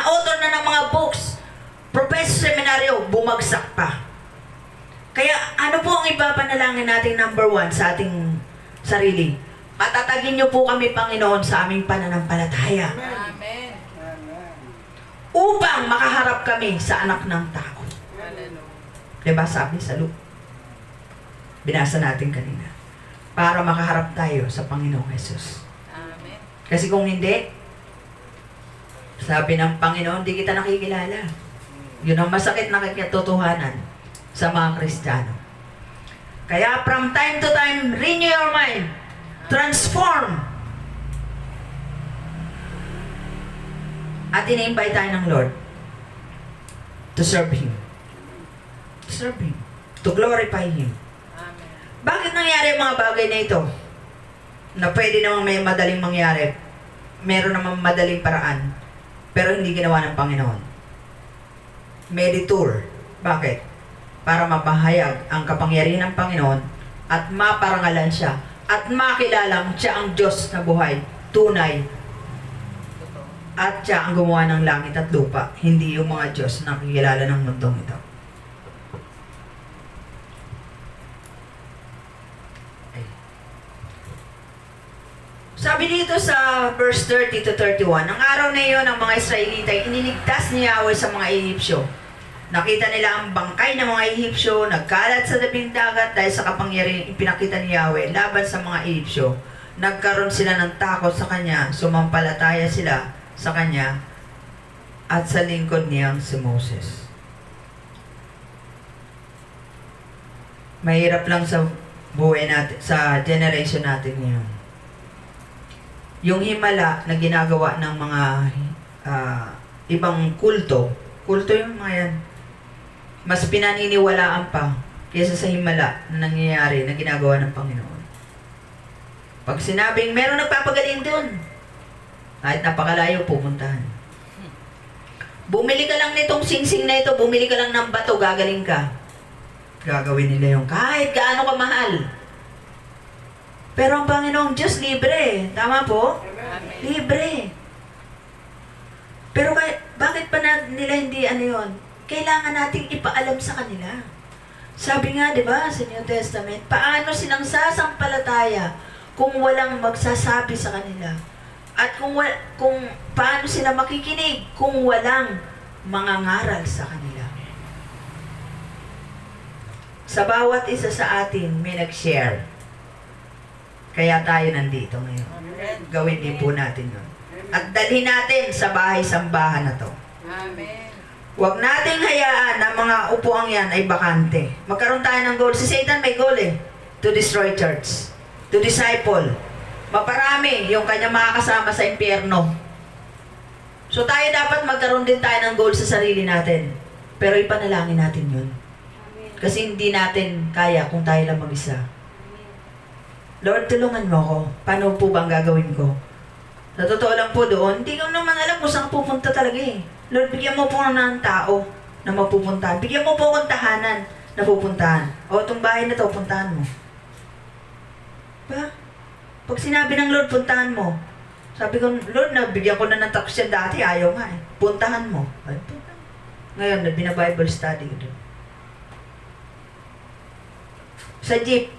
Speaker 1: author na ng mga books, professor seminaryo, bumagsak pa. Kaya ano po ang ipapanalangin natin number 1 sa ating sarili? Patatagin niyo po kami, Panginoon, sa aming pananampalataya.
Speaker 2: Amen.
Speaker 1: Upang makaharap kami sa anak ng tao.
Speaker 2: Hallelujah.
Speaker 1: Diba sabi sa Luke? Binasa natin kanina. Para makaharap tayo sa Panginoong Jesus.
Speaker 2: Amen.
Speaker 1: Kasi kung hindi, sabi ng Panginoon, di kita nakikilala. Yun ang masakit na katotohanan sa mga Kristiyano. Kaya from time to time, renew your mind. Transform. At ini-invite tayo ng Lord to serve Him. To serve Him. To glorify Him.
Speaker 2: Amen.
Speaker 1: Bakit nangyari ang mga bagay na ito? Na pwede namang may madaling mangyari. Meron namang madaling paraan. Pero hindi ginawa ng Panginoon. Meditor. Bakit? Para mapahayag ang kapangyarihan ng Panginoon at maparangalan siya at makilalang siya ang Diyos na buhay, tunay,
Speaker 2: Totoo.
Speaker 1: at siya ang gumawa ng langit at lupa, hindi yung mga Diyos na nakikilala ng mundong ito. Sabi dito sa verse 30 to 31, ang araw na iyon ang mga Israelita ay iniligtas ni Yahweh sa mga Ehipsyo. Nakita nila ang bangkay ng mga Ehipsyo, nagkalat sa tabing dagat dahil sa kapangyarihan ipinakita ni Yahweh laban sa mga Ehipsyo. Nagkaroon sila ng takot sa Kanya, sumampalataya sila sa Kanya at sa lingkod niyang si Moses. Mahirap lang sa buhay natin, sa generation natin ngayon. Yung himala na ginagawa ng mga ibang kulto yung mga yan. mas pinaniniwalaan pa kaysa sa himala na nangyayari na ginagawa ng Panginoon. Pag sinabing meron nagpapagaling doon, kahit napakalayo pupuntahan. Bumili ka lang nitong singsing na ito, bumili ka lang ng bato, gagaling ka. Gagawin nila yung kahit gaano kamahal. Pero ang Panginoong Diyos libre. Tama po?
Speaker 2: Amen.
Speaker 1: Libre. Pero bakit pa nila hindi yun? Kailangan nating ipaalam sa kanila. Sabi nga, di ba, sa New Testament, paano silang sasampalataya kung walang magsasabi sa kanila? At kung paano sila makikinig kung walang mangangaral sa kanila? Sa bawat isa sa atin, may nag-share. Kaya tayo nandito ngayon.
Speaker 2: Amen.
Speaker 1: Gawin din po natin yun. At dalhin natin sa bahay-sambahan na to.
Speaker 2: Amen.
Speaker 1: Huwag nating hayaan na mga upuang yan ay bakante. Magkaroon tayo ng goal. Si Satan may goal eh. To destroy church. To disciple. Maparami yung kanyang makakasama sa impyerno. So tayo dapat magkaroon din tayo ng goal sa sarili natin. Pero ipanalangin natin yun. Kasi hindi natin kaya kung tayo lang mag-isa. Lord, tulungan mo ako. Paano po bang gagawin ko? Sa totoo lang po doon, hindi ko naman alam kung saan pupunta talaga eh. Lord, bigyan mo po ng tao na mapupuntahan. Bigyan mo po akong tahanan na pupuntahan. O, itong bahay na to, puntahan mo. Ba? Pag sinabi ng Lord, puntahan mo. Sabi ko, Lord, nabigyan ko na ng tapos yan dati, ayaw nga eh. Puntahan mo. Ay, puntahan. Ngayon, bina-Bible study ko doon. Sa jeep,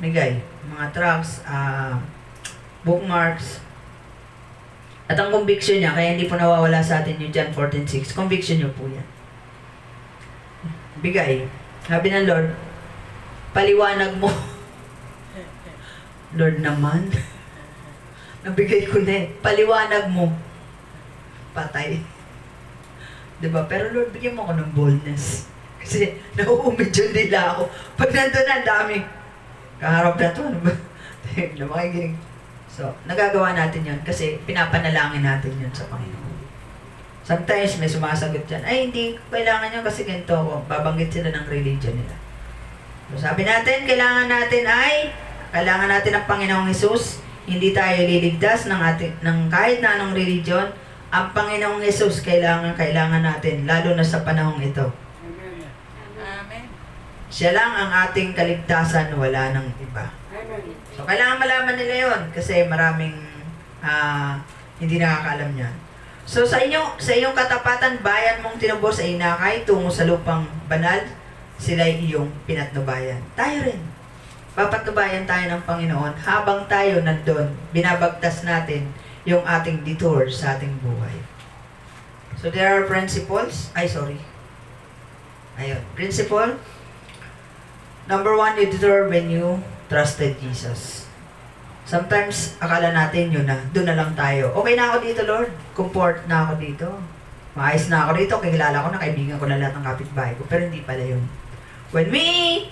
Speaker 1: bigay. Mga trucks, bookmarks. At ang conviction niya, kaya hindi po nawawala sa atin yung John 14:6. Conviction niyo po yan. Bigay. Sabi ng Lord, paliwanag mo. Lord naman. Nabigay ko na eh. Paliwanag mo. Patay. Diba? Pero Lord, bigyan mo ako ng boldness. Kasi nauumidyo nila ako. Pag nandun na, dami. Kaharap na to. Ano ba? Makikinig. So, nagagawa natin yun kasi pinapanalangin natin yun sa Panginoon. Sometimes may sumasagot dyan, ay hindi kailangan yun kasi ganito ako. Babanggit sila ng religion nila. So, sabi natin, kailangan natin ang Panginoong Hesus. Hindi tayo liligtas ng kahit na anong religion. Ang Panginoong Hesus kailangan natin, lalo na sa panahong ito.
Speaker 2: Amen.
Speaker 1: Siya lang ang ating kaligtasan, wala nang iba. So, kailangan malaman nila yon kasi maraming hindi nakakaalam niyan. So, sa iyong katapatan, bayan mong tinubos ay inakay tungo sa lupang banal, sila ay iyong pinatnubayan. Tayo rin. Papatnubayan tayo ng Panginoon habang tayo nandun, binabagtas natin yung ating detour sa ating buhay. So, there are principles. Principle. Number 1, you detour when you trusted Jesus. Sometimes, akala natin yun na, doon na lang tayo. Okay na ako dito, Lord. Comfort na ako dito. Maayos na ako dito. Kilala ko na, kaibigan ko na lahat ng kapitbahay ko. Pero hindi pala yun. When we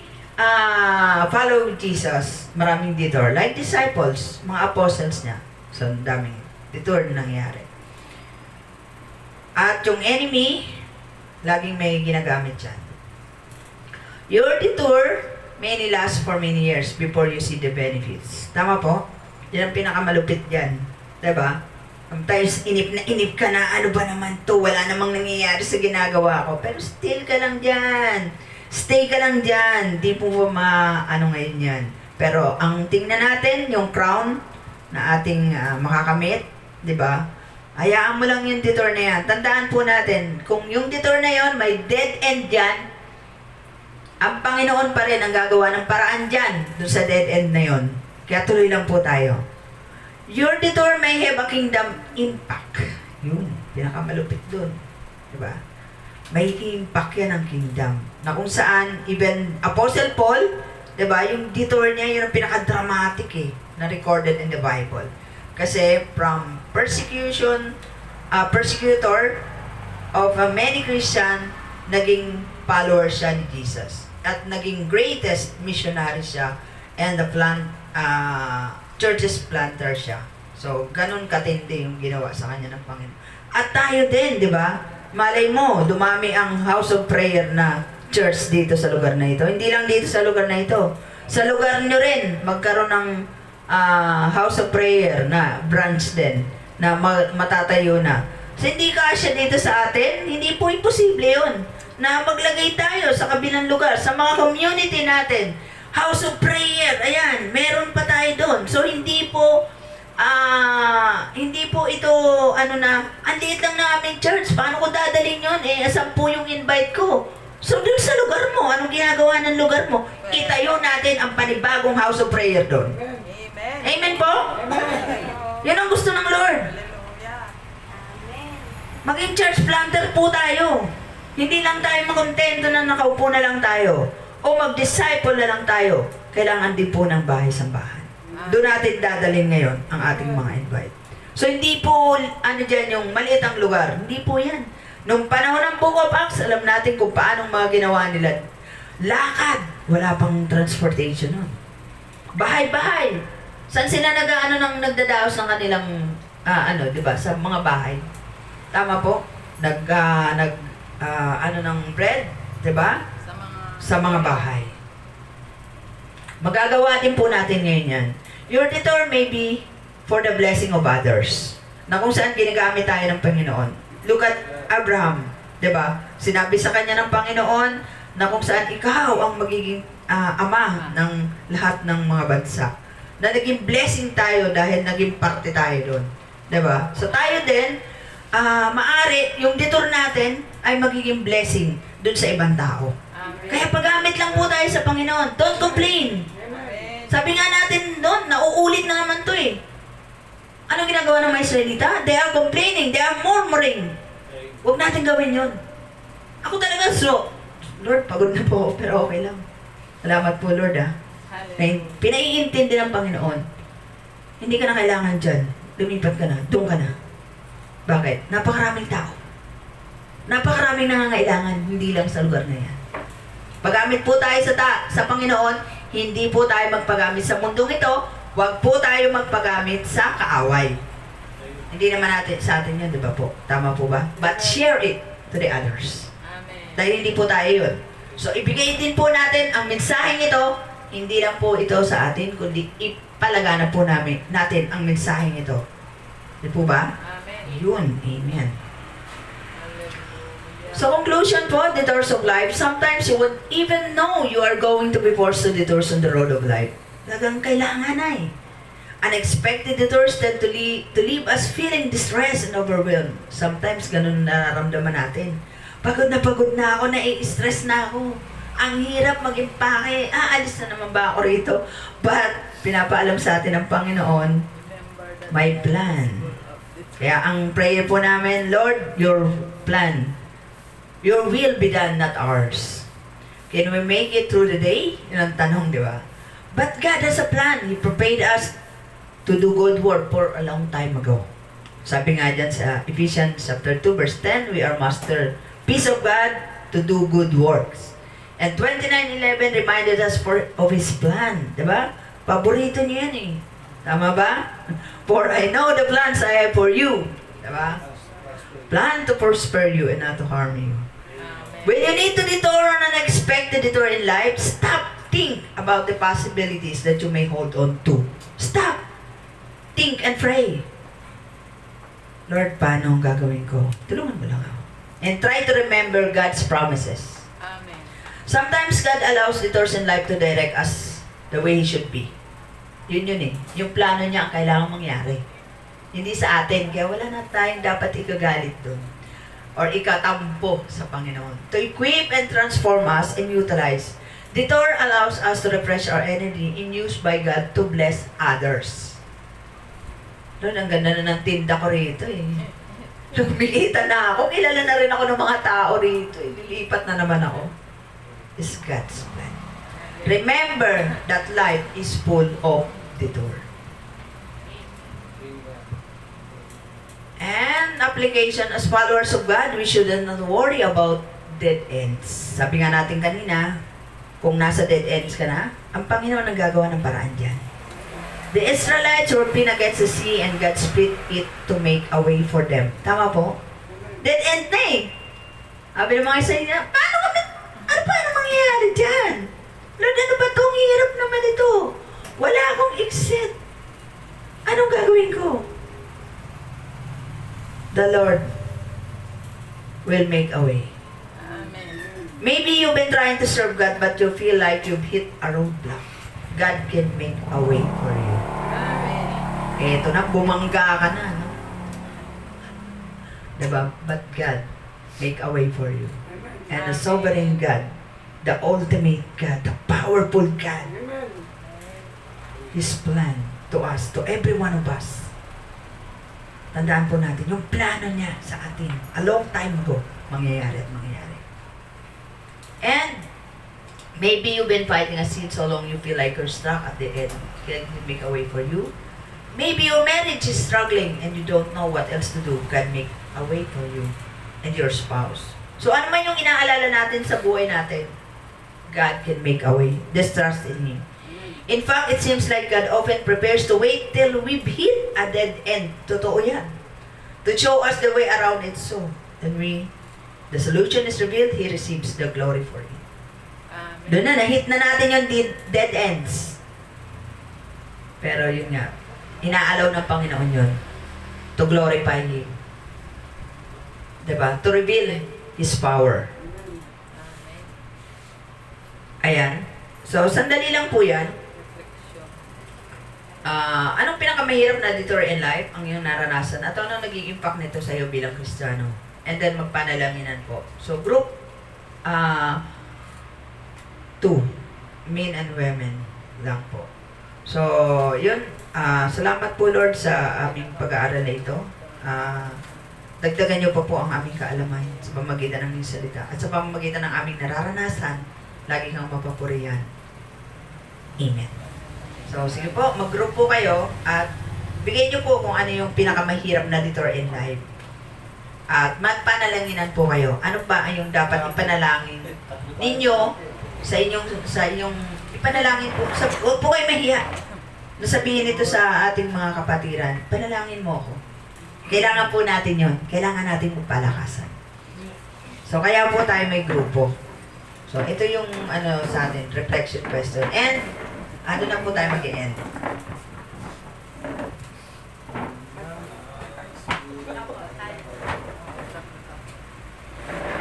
Speaker 1: follow Jesus, maraming detour. Like disciples, mga apostles niya. So, daming detour na nangyari. At yung enemy, laging may ginagamit yan. Your detour may last for many years before you see the benefits. Tama po? Yan ang pinakamalupit dyan. Diba? Sometimes, inip ka na, ano ba naman to? Wala namang nangyayari sa ginagawa ko. Pero still ka lang dyan. Stay ka lang dyan. Di po ano ngayon yan. Pero ang tingnan natin, yung crown na ating makakamit, diba? Hayaan mo lang yung detour na yan. Tandaan po natin, kung yung detour na yon may dead end dyan, ang Panginoon pa rin ang gagawa ng paraan dyan, dun sa dead end na yon. Kaya tuloy lang po tayo. Your detour may have a kingdom impact. Yun, pinakamalupit dun. Diba? May impact yan ang kingdom. Na kung saan, even Apostle Paul, diba, yung detour niya, yun ang pinaka-dramatic eh, na recorded in the Bible. Kasi from persecutor of many Christian, naging follower siya ni Jesus. At naging greatest missionary siya and the churches planter siya. So, ganun katindi yung ginawa sa kanya ng Panginoon. At tayo din, di ba? Malay mo, dumami ang house of prayer na church dito sa lugar na ito. Hindi lang dito sa lugar na ito. Sa lugar nyo rin, magkaroon ng house of prayer na branch din, na matatayo na. So, hindi kasya dito sa atin, hindi po imposible yun. Na maglagay tayo sa kabilang lugar, sa mga community natin. House of prayer, ayan, meron pa tayo doon. So, hindi po ito, ang liit lang na aming church. Paano ko dadalhin yun? 10 yung invite ko. So, doon sa lugar mo, anong ginagawa ng lugar mo? Itayo natin ang panibagong house of prayer doon.
Speaker 2: Amen.
Speaker 1: Amen po? Yan ang gusto ng Lord.
Speaker 2: Hallelujah.
Speaker 1: Maging church planter po tayo. Hindi lang tayo makontento na nakaupo na lang tayo. O mag-disciple na lang tayo. Kailangan din po ng bahay-sambahan. Doon natin dadalhin ngayon ang ating mga invite. So, hindi po, yung maliit ang lugar. Hindi po yan. Nung panahon ng Book of Acts, alam natin kung paanong mga ginawa nila. Lakad. Wala pang transportation nun. Bahay-bahay. Saan sila nagdadaos ng kanilang, di ba, sa mga bahay? Tama po? Ng bread, di ba? Sa mga bahay. Magagawa din po natin ngayon yan. Your detour may be for the blessing of others. Na kung saan ginagamit tayo ng Panginoon. Look at Abraham, di ba? Sinabi sa kanya ng Panginoon na kung saan ikaw ang magiging ama ng lahat ng mga bansa. Na naging blessing tayo dahil naging parte tayo doon. Di ba? So tayo din, maari yung detour natin ay magiging blessing doon sa ibang tao.
Speaker 2: Amen.
Speaker 1: Kaya paggamit lang po tayo sa Panginoon. Don't complain.
Speaker 2: Amen.
Speaker 1: Sabi nga natin doon, nauulit na naman to eh. Ano ginagawa ng mga Israelita? They are complaining, they are murmuring. Huwag natin gawin yun. Ako talaga, Lord, pagod na po, pero okay lang. Salamat po, Lord,
Speaker 2: Hallelujah.
Speaker 1: Pinaiintindi ng Panginoon. Hindi ka na kailangan dyan. Lumipat ka na. Doon ka na. Bakit? Napakaraming tao. Napakaraming nangangailangan, hindi lang sa lugar na yan. Paggamit po tayo sa Panginoon, hindi po tayo magpagamit sa mundong ito, huwag po tayo magpagamit sa kaaway. Hindi naman sa atin yun, di ba po? Tama po ba? But share it to the others.
Speaker 2: Amen.
Speaker 1: Dahil hindi po tayo yun. So, ibigay din po natin ang mensaheng ito, hindi lang po ito sa atin, kundi ipalaganap po natin ang mensaheng ito. Di po ba?
Speaker 2: Amen.
Speaker 1: Yun. Amen.
Speaker 2: Hallelujah.
Speaker 1: So, conclusion po, detours of life, sometimes you won't even know you are going to be forced to detours on the road of life. Talagang kailangan na eh. Unexpected detours tend to leave us feeling distressed and overwhelmed. Sometimes ganun nararamdaman natin. Pagod na ako, nai-stress na ako. Ang hirap mag-impake. Aalis na naman ba ako rito? But, pinapaalam sa atin ng Panginoon,
Speaker 2: Remember that
Speaker 1: may plan. Kaya ang prayer po namin, Lord, your plan. Your will be done, not ours. Can we make it through the day? Yun ang tanong, di ba? But God has a plan. He prepared us to do good work for a long time ago. Sabi nga dyan sa Ephesians chapter 2 verse 10, we are masterpiece of God to do good works. And 29:11 reminded us of His plan. Diba? Paborito niya yan eh. Tama ba? For I know the plans I have for you. Diba? Plan to prosper you and not to harm you.
Speaker 2: Amen.
Speaker 1: When you need to detour on an unexpected detour in life, stop. Think about the possibilities that you may hold on to. Stop. Think and pray. Lord, paano ang gagawin ko? Tulungan mo lang ako. And try to remember God's promises.
Speaker 2: Amen.
Speaker 1: Sometimes God allows detours in life to direct us the way He should be. Yun eh. Yung plano niya ang kailangan mangyari. Hindi sa atin. Kaya wala na tayong dapat ikagalit doon. Or ikatampo sa Panginoon. To equip and transform us and utilize. Detour allows us to refresh our energy in use by God to bless others. Doon, ang ganda na ng tinda ko rito eh. Lumilitan na ako. Kilala na rin ako ng mga tao rito eh. Lilipat na naman ako. It's God's plan. Remember that life is full of detour. And application, as followers of God, we shouldn't not worry about dead ends. Sabi nga natin kanina, kung nasa dead ends ka na, ang Panginoon ang gagawa ng paraan dyan. The Israelites were pinned against the sea and God split it to make a way for them. Tama po? Dead end na eh. Sabi ng mga Israelites, paano mangyayari dyan? Lord, ano ba itong hirap naman ito? Wala akong exit. Anong gagawin ko? The Lord will make a way.
Speaker 2: Amen.
Speaker 1: Maybe you've been trying to serve God but you feel like you've hit a roadblock. God can make a way for you.
Speaker 2: Amen.
Speaker 1: Eto na, bumangga ka na, no? Diba? But God make a way for you. And the sovereign God, the ultimate God, the powerful God, His plan to us, to every one of us. Tandaan po natin, yung plano niya sa atin, a long time ago, mangyayari at mangyayari. And, maybe you've been fighting a sin so long you feel like you're stuck at the end. Can He make a way for you? Maybe your marriage is struggling and you don't know what else to do. God make a way for you and your spouse. So, ano man yung inaalala natin sa buhay natin, God can make a way. Just trust in Him. In fact, it seems like God often prepares to wait till we've hit a dead end. Totoo yan. To show us the way around it. So, then the solution is revealed, He receives the glory for it.
Speaker 2: Amen.
Speaker 1: Doon na, nahit na natin yung dead ends. Pero yun nga, inaalaw ng Panginoon yun. To glorify Him. Diba? To reveal His power.
Speaker 2: Amen.
Speaker 1: Ayan. So, sandali lang po yan.
Speaker 2: Reflection.
Speaker 1: Anong pinakamahirap na detour in life ang iyong naranasan at ano naging impact nito sa iyo bilang Kristiyano? And then magpanalanginan po. So group 2, men and women lang po. So yun, salamat po Lord sa aming pag-aaral na ito. Dagdagan niyo pa po ang aming kaalaman sa pamamagitan ng iyong salita at sa pamamagitan ng aming nararanasan, lagi kang mapapurihan. Amen. So, sige po, mag-group po kayo at bigay niyo po kung ano yung pinakamahirap na detour in life. At magpanalanginan po kayo. Ano ba ang yung dapat ipanalangin ninyo sa inyong ipanalangin po. Huwag po kayo mahiya. Nasabihin ito sa ating mga kapatiran, panalangin mo ako. Kailangan po natin yon. Kailangan natin magpalakasan. So, kaya po tayo may grupo. So, ito yung sa atin, reflection question. And, ano na po tayo mag-e-end?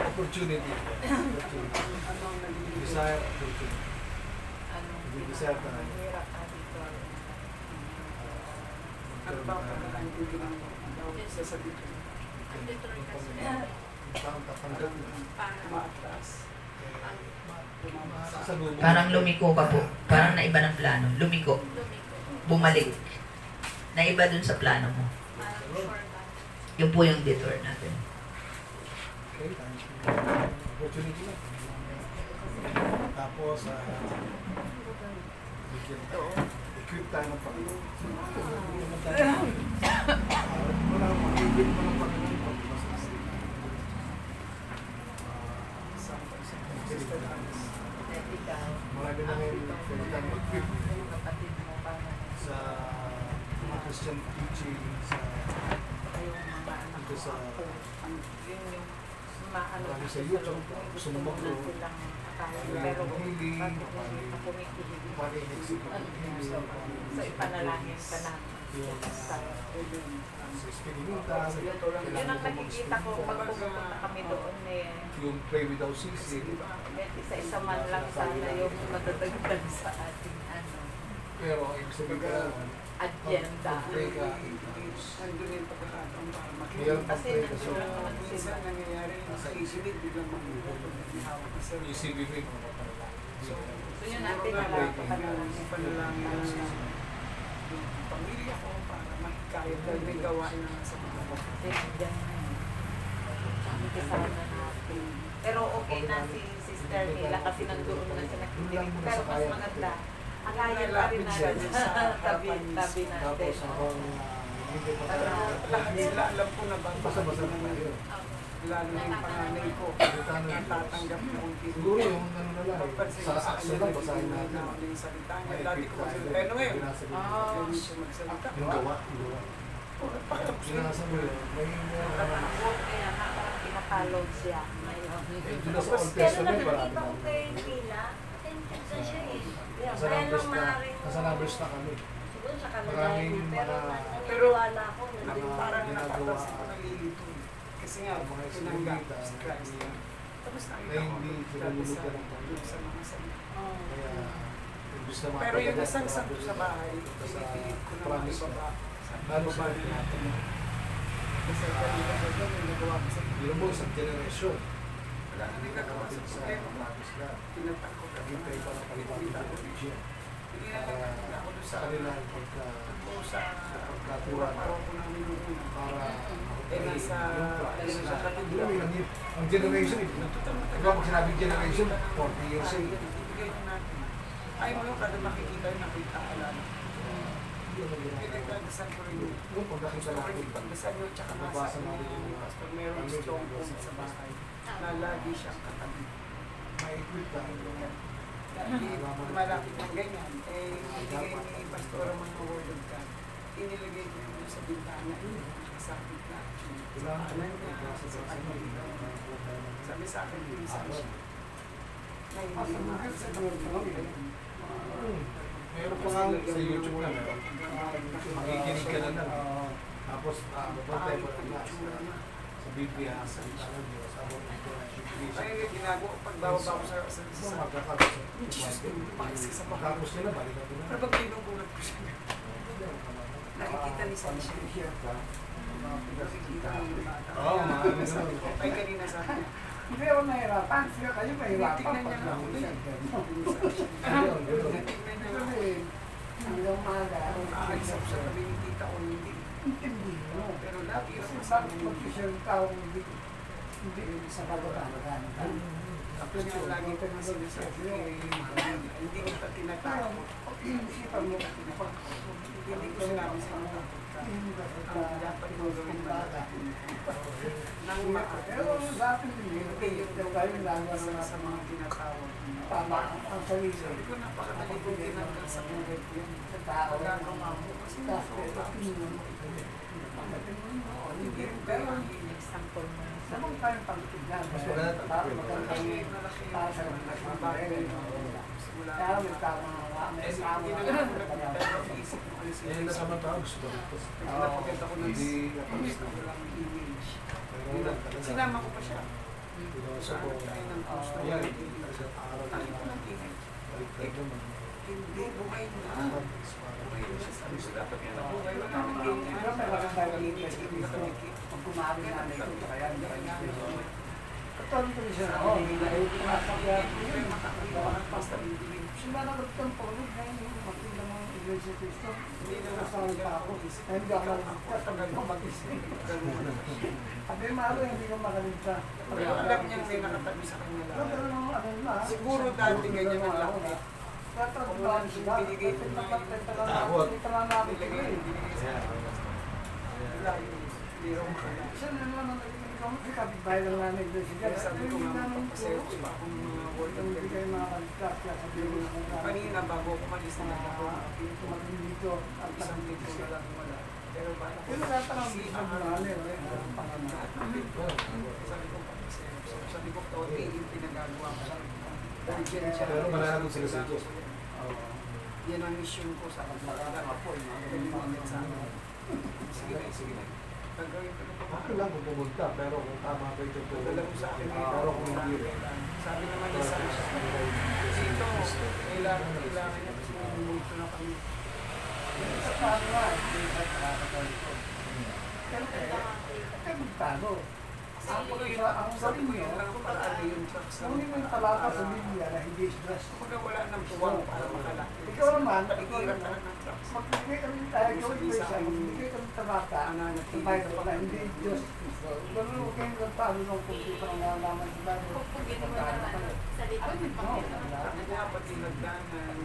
Speaker 3: Opportunity. Desire, opportunity.
Speaker 2: Anong
Speaker 3: Desire tayo.
Speaker 2: pinakahirap na dito?
Speaker 3: Ano ba ang
Speaker 1: Parang lumiko ka po. Parang naiba ng plano. Lumiko. Bumalik. Naiba dun sa plano mo. Yun po yung detour natin.
Speaker 3: Okay, opportunity lang. Tapos, equip tayo ng Panginoon. Wala mag-equip mo ng Panginoon. Marami na ngayon pwede tayo mag-equip
Speaker 2: Kapatid mo pa na
Speaker 3: sa mga Christian teaching, sa
Speaker 2: yung mga anak
Speaker 3: dito sa
Speaker 2: yun yung maano
Speaker 3: marami sa YouTube, gusto mo mag-grow.
Speaker 2: silang akala pero
Speaker 3: Healing,
Speaker 2: bakit hindi pa kumikilig
Speaker 3: paninig sa
Speaker 2: so ipanalangin ka namin
Speaker 3: yung
Speaker 2: sa
Speaker 3: sa experimenta,
Speaker 2: yun ang nakikita ko pag pumunta kami doon
Speaker 3: yung pray without ceasing.
Speaker 2: isa-isa man lang sana yung matadagdag sa ating
Speaker 3: Pero ibig sabihin ka,
Speaker 2: agenda.
Speaker 3: pray ka in times.
Speaker 4: Nandun yung pagkakataon para
Speaker 3: Mayroon
Speaker 4: makita.
Speaker 3: pang
Speaker 2: Kasi
Speaker 3: pray ka
Speaker 2: nandun
Speaker 3: sa
Speaker 2: naman sila.
Speaker 4: Minsan nangyayari
Speaker 3: Nasa
Speaker 4: sa isip, biglang magpuputol na hihawak na sa
Speaker 3: ECBB mga kapatid.
Speaker 2: So yun natin
Speaker 4: panalangin na yung pamilya ko para makikayat dahil may gawain na sa mga
Speaker 2: kasama natin. Pero okay na si Sister Mila kasi nandoon na siya nakikinig. Pero mas maganda, alayan pa rin natin sa tabi natin.
Speaker 3: Tapos habang hindi pa tayo,
Speaker 4: lahat sila alam ko na
Speaker 3: basa-basa na tayo.
Speaker 4: lalo na yung panganay ko natatanggap na kung
Speaker 3: Siguro yung ano na lang, sa action lang, basahin natin.
Speaker 4: yung salita niya. Dati ko magsalita. Pero ngayon, hindi siya magsalita.
Speaker 3: Yung gawa, yung gawa. Binasa mo yun. May
Speaker 2: Kaya nga parang pinapaload siya. May
Speaker 3: Doon na sa Old
Speaker 5: Pero
Speaker 3: Testament, marami
Speaker 5: nakikita ko
Speaker 3: na.
Speaker 5: kay Mila, attentive na siya eh.
Speaker 3: Nasa
Speaker 5: Kaya
Speaker 3: numbers
Speaker 5: nung
Speaker 3: na,
Speaker 5: maaaring
Speaker 3: nasa numbers na kami.
Speaker 5: siguro sa kanila
Speaker 3: Maraming
Speaker 5: yun. Pero
Speaker 3: mga-
Speaker 5: naniniwala ako na
Speaker 3: mga
Speaker 4: Parang
Speaker 3: ginagawa.
Speaker 4: nakapansin ko nalilito. Kasi nga,
Speaker 3: Mga
Speaker 4: tinanggap
Speaker 3: isinilita,
Speaker 4: si Christ. Tapos
Speaker 3: na
Speaker 4: nakita ko,
Speaker 3: hindi pinalulugan ng Panginoon.
Speaker 4: sa mga salita.
Speaker 3: Kaya, imbis na
Speaker 4: Pero yung
Speaker 3: mapagagat,
Speaker 4: isang santo sa bahay,
Speaker 3: sa
Speaker 4: pinipilit ko na
Speaker 3: promise
Speaker 4: ibaba.
Speaker 3: Lalo
Speaker 4: Sa
Speaker 3: sa
Speaker 4: ibaba natin. Kasi kanina ko doon, may nagawa ko sa
Speaker 3: Yun mo sa generation.
Speaker 4: Wala na may nagawa sa
Speaker 3: Sa
Speaker 4: problema.
Speaker 3: promise na.
Speaker 4: Tinatakot ako.
Speaker 3: Naghintay pa ng palibagin ng religion.
Speaker 4: Hindi na nagkakita ako doon
Speaker 3: Sa kanila, pagka
Speaker 4: o sa
Speaker 3: pagkatiwala,
Speaker 4: puro ko namin yung una.
Speaker 3: para
Speaker 4: nasa
Speaker 3: Hindi lang yun. Ang generation, diba pag sinabing generation, 40 years eh.
Speaker 4: Ibigay na natin. Ayaw mo yung kada makikita yung nakita alala. Pwede ka dasal ko rin yun.
Speaker 3: Yung pag nakita
Speaker 4: Gusto ko rin
Speaker 3: natin,
Speaker 4: ipagdasal nyo tsaka
Speaker 3: Nabasa
Speaker 4: nasa
Speaker 3: natin yung
Speaker 4: ni
Speaker 3: mga
Speaker 4: Pastor Merong strong point sa bahay na lagi siyang katabi.
Speaker 3: ma-equip ka.
Speaker 4: Dahil malapit ng ganyan, eh, ibigay ni Pastor ang mga word of God. Inilagay ko yun sa bintana, nakasabit na.
Speaker 3: Kailangan ko
Speaker 4: Alam
Speaker 3: yung
Speaker 4: niya, sa kanya. Sabi sa akin, pinsan siya. Na hindi mahal sa
Speaker 3: Meron pa nga sa YouTube na meron. Makikinig ka na lang. Tapos, babantay mo lang sa Biblia, sa Isang Diyos, sa mga
Speaker 4: Kaya yung ginagawa, pagbawag ako sa
Speaker 3: magkakaroon.
Speaker 4: Tapos
Speaker 3: nila, balikan ko na.
Speaker 4: pero pag pinugulat ko siya, nakikita ni Sancho. Nakikita ng bata.
Speaker 3: Oo, maaaring
Speaker 4: Sabi ko,
Speaker 3: ganun.
Speaker 4: ay kanina sabi niya,
Speaker 6: Hindi ako nahirapan. Sila kayo mahirapan.
Speaker 4: tingnan niya na ako din.
Speaker 3: Ayun, yun.
Speaker 4: Tingnan niya na ako.
Speaker 6: Kasi hanggang maaga,
Speaker 4: Nakaisap siya kami yung tita ko, hindi.
Speaker 6: intindi mo.
Speaker 4: Pero lagi rin
Speaker 6: Kasi
Speaker 4: sa
Speaker 6: bakit
Speaker 4: amin.
Speaker 6: mag-share ka kung hindi sa pagkakamagan ka?
Speaker 4: Tapos nga lagi ko na sinasabi, hindi ko pa tinatakot.
Speaker 6: Isipan mo,
Speaker 4: Hindi ko sinabi sa mga ang dapat mo gawin ba nang
Speaker 6: pero dati hindi, yung kayo lalo
Speaker 4: sa mga tinatawag.
Speaker 6: tama ang sarili.
Speaker 4: Sabi ko, napakadali kong tinanggal sa buhay ko yan.
Speaker 6: Sa tao,
Speaker 4: Magagawa mo kasi hindi rin pero
Speaker 2: Example mo.
Speaker 6: Sabang tayong pagtignan.
Speaker 3: Mas maganda
Speaker 6: Para
Speaker 3: tayo.
Speaker 6: magandang
Speaker 4: malaki
Speaker 6: para sa
Speaker 4: ang bagay
Speaker 6: mga
Speaker 4: simula.
Speaker 6: Kaya may tama may tama
Speaker 4: Hindi na lang ako nagpapalala ng isip ko ano
Speaker 3: Eh, nasa mga tao gusto ko.
Speaker 4: Napaganda ko ng
Speaker 3: Hindi,
Speaker 4: gusto ko lang image.
Speaker 3: Pero talaga.
Speaker 4: Sinama ko pa siya.
Speaker 3: Pinuso ko.
Speaker 4: Tayo ng post na
Speaker 3: Yan,
Speaker 4: yun.
Speaker 3: sa araw na
Speaker 4: Nakita ng image.
Speaker 3: baliktad naman.
Speaker 4: Hindi, buhay na. Buhay na. Sabi ko, dapat yan ang buhay. Wala nang
Speaker 6: Pero
Speaker 4: ganyan.
Speaker 6: may magandang
Speaker 4: Image, hindi ka kumikita.
Speaker 6: Pag kumain namin ito, kaya
Speaker 4: Ganyan.
Speaker 6: Katulad ko siya ako, dahil pinasakyan ko yun.
Speaker 4: Basta hindi.
Speaker 6: Sila na magtampulit na yun, makita ng Iglesia Cristo.
Speaker 4: Hindi na
Speaker 6: Kasama pa ako. Hindi ako nagligtas, tagal ko mag-isip. Sabi malo, hindi ko makaligtas.
Speaker 4: Pero alam niya may nakatabi sa kanya
Speaker 6: Pero
Speaker 4: lahat.
Speaker 6: nung ano na,
Speaker 4: Siguro dati ganyan ang laki.
Speaker 6: tatrabahan sila.
Speaker 4: Binigay ko na
Speaker 3: Takot.
Speaker 6: Ito lang namin
Speaker 4: Nilagay,
Speaker 6: sila eh.
Speaker 4: binigay sa kanya. Wala yun. Hindi raw makala.
Speaker 6: Siya na naman ang naging kami, si kapitbahay lang namin Iglesia.
Speaker 4: Kaya sabi ko
Speaker 6: Hindi
Speaker 4: nga,
Speaker 6: namin
Speaker 4: magpapasayo
Speaker 6: po.
Speaker 4: ko pa akong mga word of
Speaker 6: Hindi
Speaker 4: God.
Speaker 6: kayo makakaligtas, kaya sabihin mo na kung saan.
Speaker 4: Kanina bago ako malis na ako,
Speaker 6: Tumating dito at
Speaker 4: isang linggo na lang wala. Pero ba
Speaker 6: Pero lahat ng bisa mo na ano eh, ang pangalan.
Speaker 4: sabi ko papasayo. Sabi ko, Toti, yung pinagagawa ko. Urgent siya.
Speaker 3: Pero malalagot sila sa Diyos.
Speaker 4: Yan ang mission ko sa pagmamahal ako. Yung sa akin. Sige na, sige na. Gagawin ko na po.
Speaker 3: Ako lang kung pumunta, pero kung tama ba ito po.
Speaker 4: Dala mo sa akin
Speaker 3: Pero kung hindi rin.
Speaker 4: sabi naman niya sa akin, dito, kailangan niya kasi niluluto na kami.
Speaker 6: Sa paano nga, hindi ka nakakatalikod. Pero kaya magtago. Ang
Speaker 4: Sabi ko
Speaker 6: sabi
Speaker 4: yun
Speaker 6: nyo,
Speaker 4: lang para ano yung trucks
Speaker 6: kung hindi mo yung talata sa Biblia na hindi is dress.
Speaker 4: Kumbaga wala nang puwang para makalaki.
Speaker 6: Ikaw naman,
Speaker 4: Paligiran ka lang ng trucks.
Speaker 6: magbigay kami tayo, gawin ko isa, magbigay kami talata, sa Bible na hindi Diyos Kristo. Pero huwag kayong nagpalo ng computer ang nalaman sa Bible.
Speaker 2: Pupugin mo naman sa likod ng Panginoon.
Speaker 4: Sabi niya, pati nagdanan,